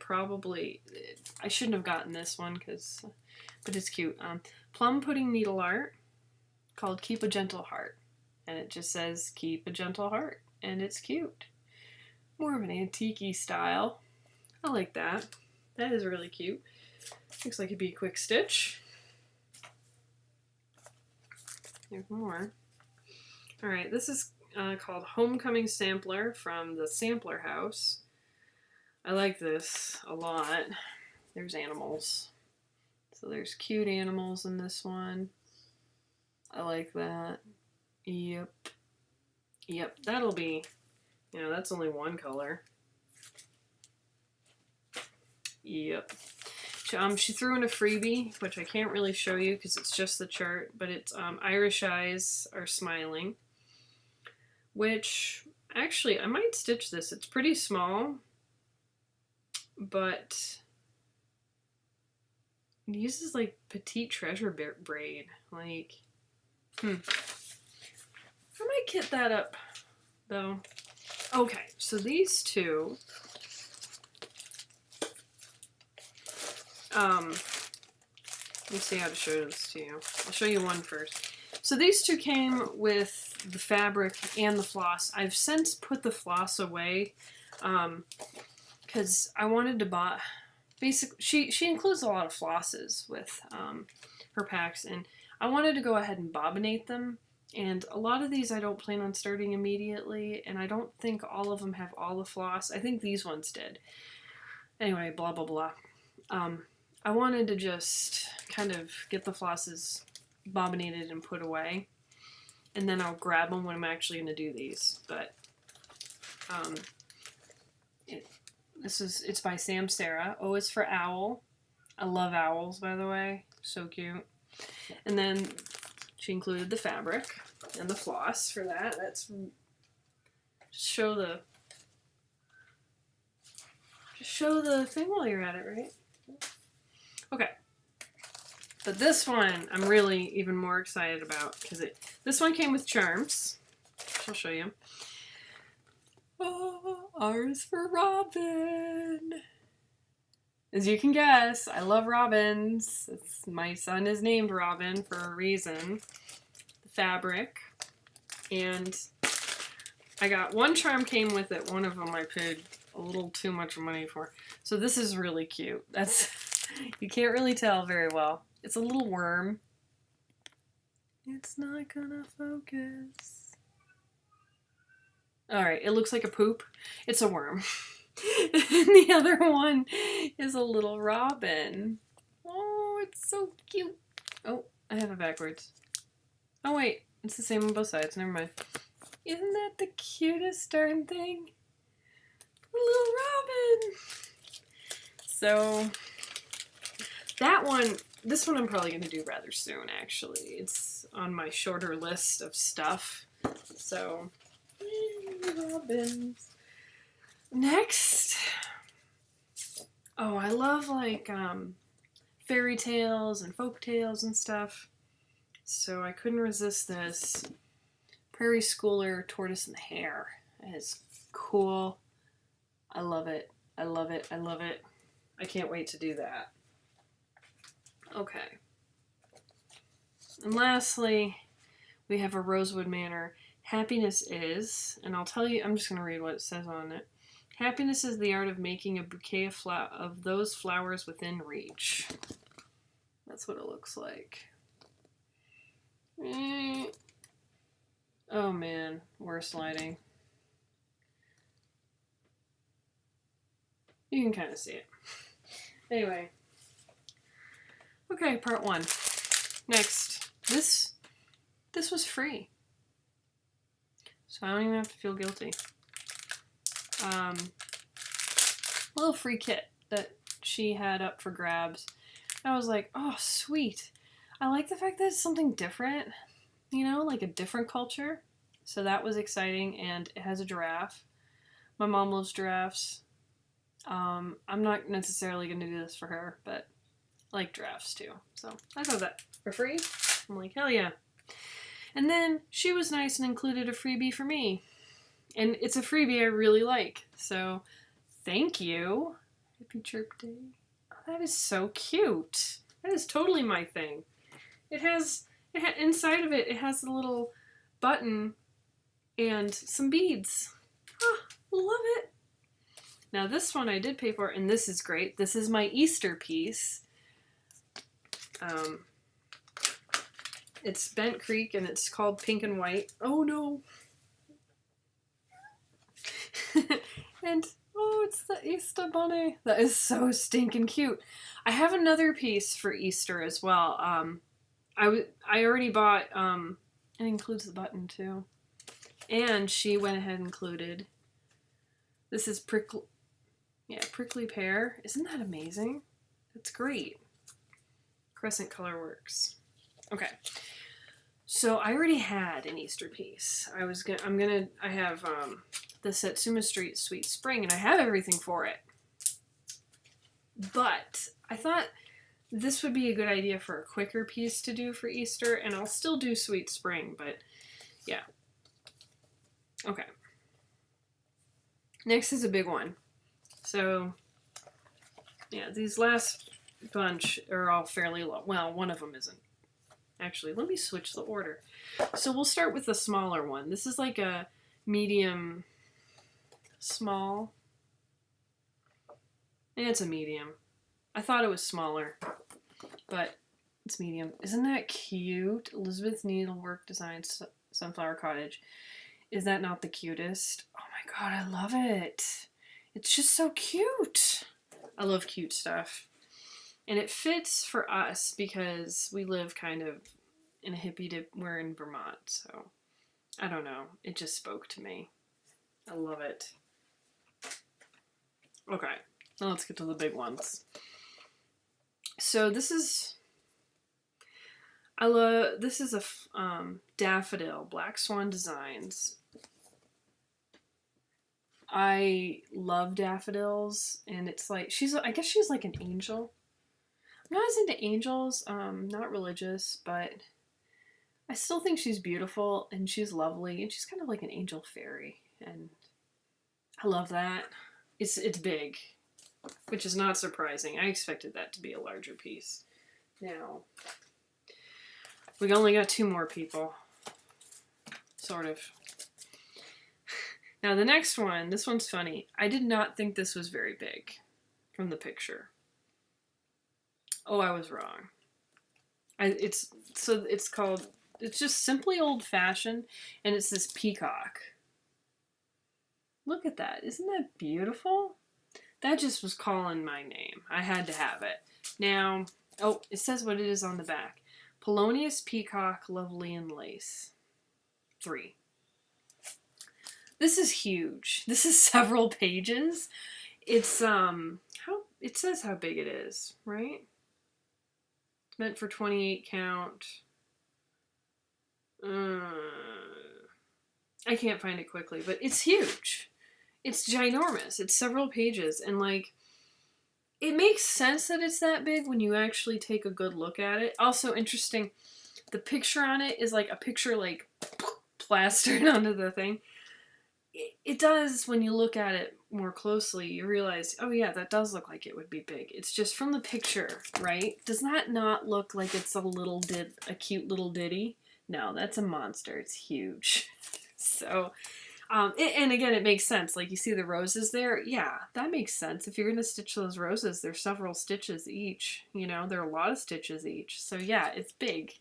shouldn't have gotten this one, but it's cute. Plum pudding needle art called Keep a Gentle Heart. And it just says, keep a gentle heart. And it's cute. More of an antique-y style. I like that. That is really cute. Looks like it'd be a quick stitch. There's more. Alright, this is called Homecoming Sampler from the Sampler House. I like this a lot. There's animals. So there's cute animals in this one. I like that. Yep. Yep, that'll be, you know, that's only one color. Yep. She threw in a freebie, which I can't really show you because it's just the chart, but it's Irish Eyes Are Smiling, which, actually, I might stitch this. It's pretty small, but it uses, like, petite treasure braid. Like, I might kit that up, though. Okay, so these two, let me see how to show this to you. I'll show you one first. So these two came with the fabric and the floss. I've since put the floss away, because I wanted to buy, basically, she includes a lot of flosses with her packs, and I wanted to go ahead and bobbinate them. And a lot of these I don't plan on starting immediately, and I don't think all of them have all the floss. I think these ones did. Anyway, blah, blah, blah. I wanted to just kind of get the flosses bobbinated and put away, and then I'll grab them when I'm actually going to do these. But it's by Sam Sarah. O is for owl. I love owls, by the way. So cute. And then she included the fabric and the floss for that. Just show the thing while you're at it, right? Okay. But this one I'm really even more excited about because this one came with charms. I'll show you. Oh, R is for Robin. As you can guess, I love robins. My son is named Robin for a reason. The fabric. And I got one charm came with it. One of them I paid a little too much money for. So this is really cute. You can't really tell very well. It's a little worm. It's not gonna focus. Alright, it looks like a poop. It's a worm. And the other one is a little robin. Oh, it's so cute. Oh, I have it backwards. Oh wait, it's the same on both sides. Never mind. Isn't that the cutest darn thing? A little robin. So this one I'm probably going to do rather soon, actually. It's on my shorter list of stuff. So, robins. Next, oh, I love like fairy tales and folk tales and stuff. So I couldn't resist this. Prairie Schooler Tortoise and the Hare. It is cool. I love it. I love it. I love it. I can't wait to do that. Okay. And lastly, we have a Rosewood Manor. Happiness is, and I'll tell you, I'm just going to read what it says on it. Happiness is the art of making a bouquet of those flowers within reach. That's what it looks like. Oh man, worst lighting. You can kind of see it. Anyway. Okay, part one. Next. This was free. So I don't even have to feel guilty. a little free kit that she had up for grabs. I was like, oh, sweet. I like the fact that it's something different, you know, like a different culture. So that was exciting, and it has a giraffe. My mom loves giraffes. I'm not necessarily going to do this for her, but I like giraffes too. So I got that for free. I'm like, hell yeah. And then she was nice and included a freebie for me. And it's a freebie I really like. So thank you. Happy Chirp Day. Oh, that is so cute. That is totally my thing. Inside of it, it has a little button and some beads. Ah, love it. Now this one I did pay for, and this is great. This is my Easter piece. It's Bent Creek, and it's called Pink and White. Oh no. And oh, it's the Easter bunny. That is so stinking cute. I have another piece for Easter as well. I already bought, it includes the button too. And she went ahead and included, this is prickly pear. Isn't that amazing? That's great. Crescent Color Works. Okay. So I already had an Easter piece. I have the Satsuma Street Sweet Spring, and I have everything for it. But I thought this would be a good idea for a quicker piece to do for Easter, and I'll still do Sweet Spring, but yeah. Okay. Next is a big one. So, yeah, these last bunch are all fairly low. Well, one of them isn't. Actually, let me switch the order. So we'll start with the smaller one. This is like a medium small. And it's a medium. I thought it was smaller, but it's medium. Isn't that cute? Elizabeth Needlework Designs Sunflower Cottage. Is that not the cutest? Oh my god, I love it. It's just so cute. I love cute stuff. And it fits for us because we live kind of in a hippie dip. We're in Vermont, so I don't know. It just spoke to me. I love it. Okay, now let's get to the big ones. So this is a daffodil, Black Swan Designs. I love daffodils, and it's like I guess she's like an angel. I'm not as into angels, not religious, but I still think she's beautiful and she's lovely, and she's kind of like an angel fairy, and I love that. It's big, which is not surprising. I expected that to be a larger piece. Now, we only got 2 more people, sort of. Now the next one, this one's funny. I did not think this was very big from the picture. Oh, I was wrong. It's just Simply Old Fashioned, and it's this peacock. Look at that. Isn't that beautiful? That just was calling my name. I had to have it. Now, oh, it says what it is on the back. Polonius Peacock, Lovely in Lace. 3. This is huge. This is several pages. It's, it says how big it is, right? It's meant for 28 count. I can't find it quickly, but it's huge. It's ginormous. It's several pages, and like, it makes sense that it's that big when you actually take a good look at it. Also interesting, the picture on it is like a picture like plastered onto the thing. It does, when you look at it more closely, you realize, oh yeah, that does look like it would be big. It's just from the picture, right? Does that not look like it's a cute little ditty? No, that's a monster. It's huge. So, and again, it makes sense. Like, you see the roses there? Yeah, that makes sense. If you're going to stitch those roses, there's several stitches each. You know, there are a lot of stitches each. So yeah, it's big.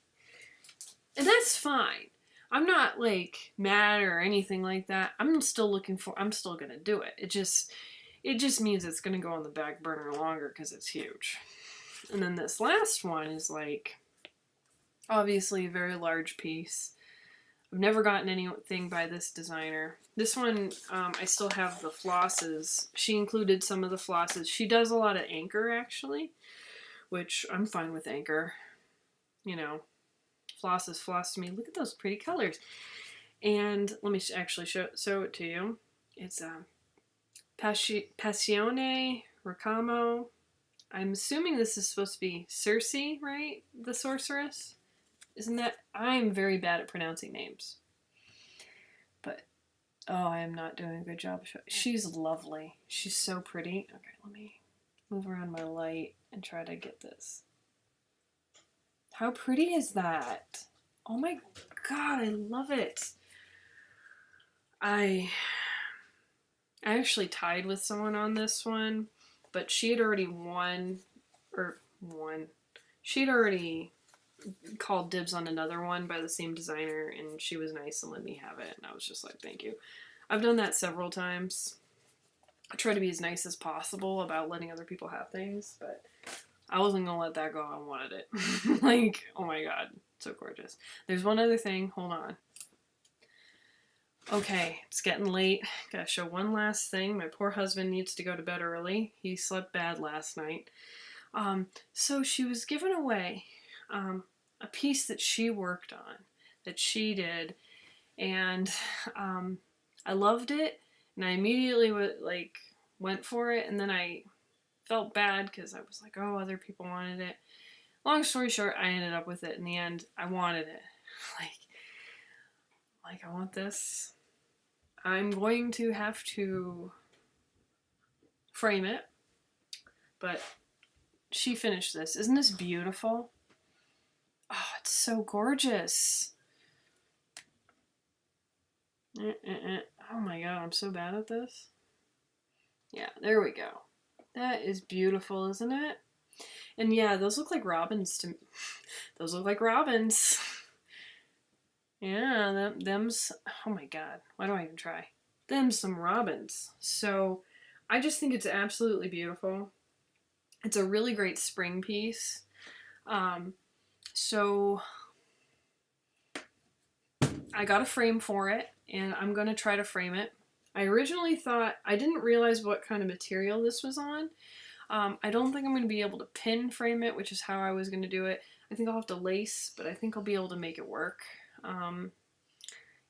And that's fine. I'm not, like, mad or anything like that. I'm still going to do it. It just means it's going to go on the back burner longer because it's huge. And then this last one is, like, obviously a very large piece. I've never gotten anything by this designer. This one, I still have the flosses. She included some of the flosses. She does a lot of anchor, actually, which I'm fine with anchor. You know, floss is floss to me. Look at those pretty colors. And let me actually show it to you. It's Passione Ricamo. I'm assuming this is supposed to be Circe, right? The sorceress? Isn't that? I'm very bad at pronouncing names. But, oh, I am not doing a good job. She's lovely. She's so pretty. Okay, let me move around my light and try to get this. How pretty is that? Oh my god, I love it. I actually tied with someone on this one, but she had already she'd already called dibs on another one by the same designer, and she was nice and let me have it, and I was just like, thank you. I've done that several times. I try to be as nice as possible about letting other people have things, but I wasn't gonna let that go. I wanted it. Like, oh my god, so gorgeous. There's one other thing. Hold on. Okay, it's getting late. Gotta show one last thing. My poor husband needs to go to bed early. He slept bad last night. So she was giving away a piece that she worked on, that she did, and I loved it, and I immediately went for it, and then I felt bad because I was like, oh, other people wanted it. Long story short, I ended up with it in the end. I wanted it. Like I want this. I'm going to have to frame it, but she finished this. Isn't this beautiful? Oh, it's so gorgeous. Oh my god, I'm so bad at this. Yeah, there we go. That is beautiful, isn't it? And yeah, those look like robins to me. Those look like robins. Yeah, them's, oh my god, why do I even try? Them's some robins. So I just think it's absolutely beautiful. It's a really great spring piece. So I got a frame for it, and I'm going to try to frame it. I originally thought, I didn't realize what kind of material this was on. I don't think I'm going to be able to pin frame it, which is how I was going to do it. I think I'll have to lace, but I think I'll be able to make it work.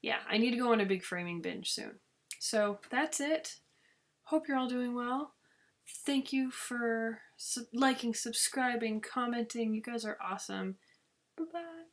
Yeah, I need to go on a big framing binge soon. So that's it. Hope you're all doing well. Thank you for liking, subscribing, commenting. You guys are awesome. Bye-bye.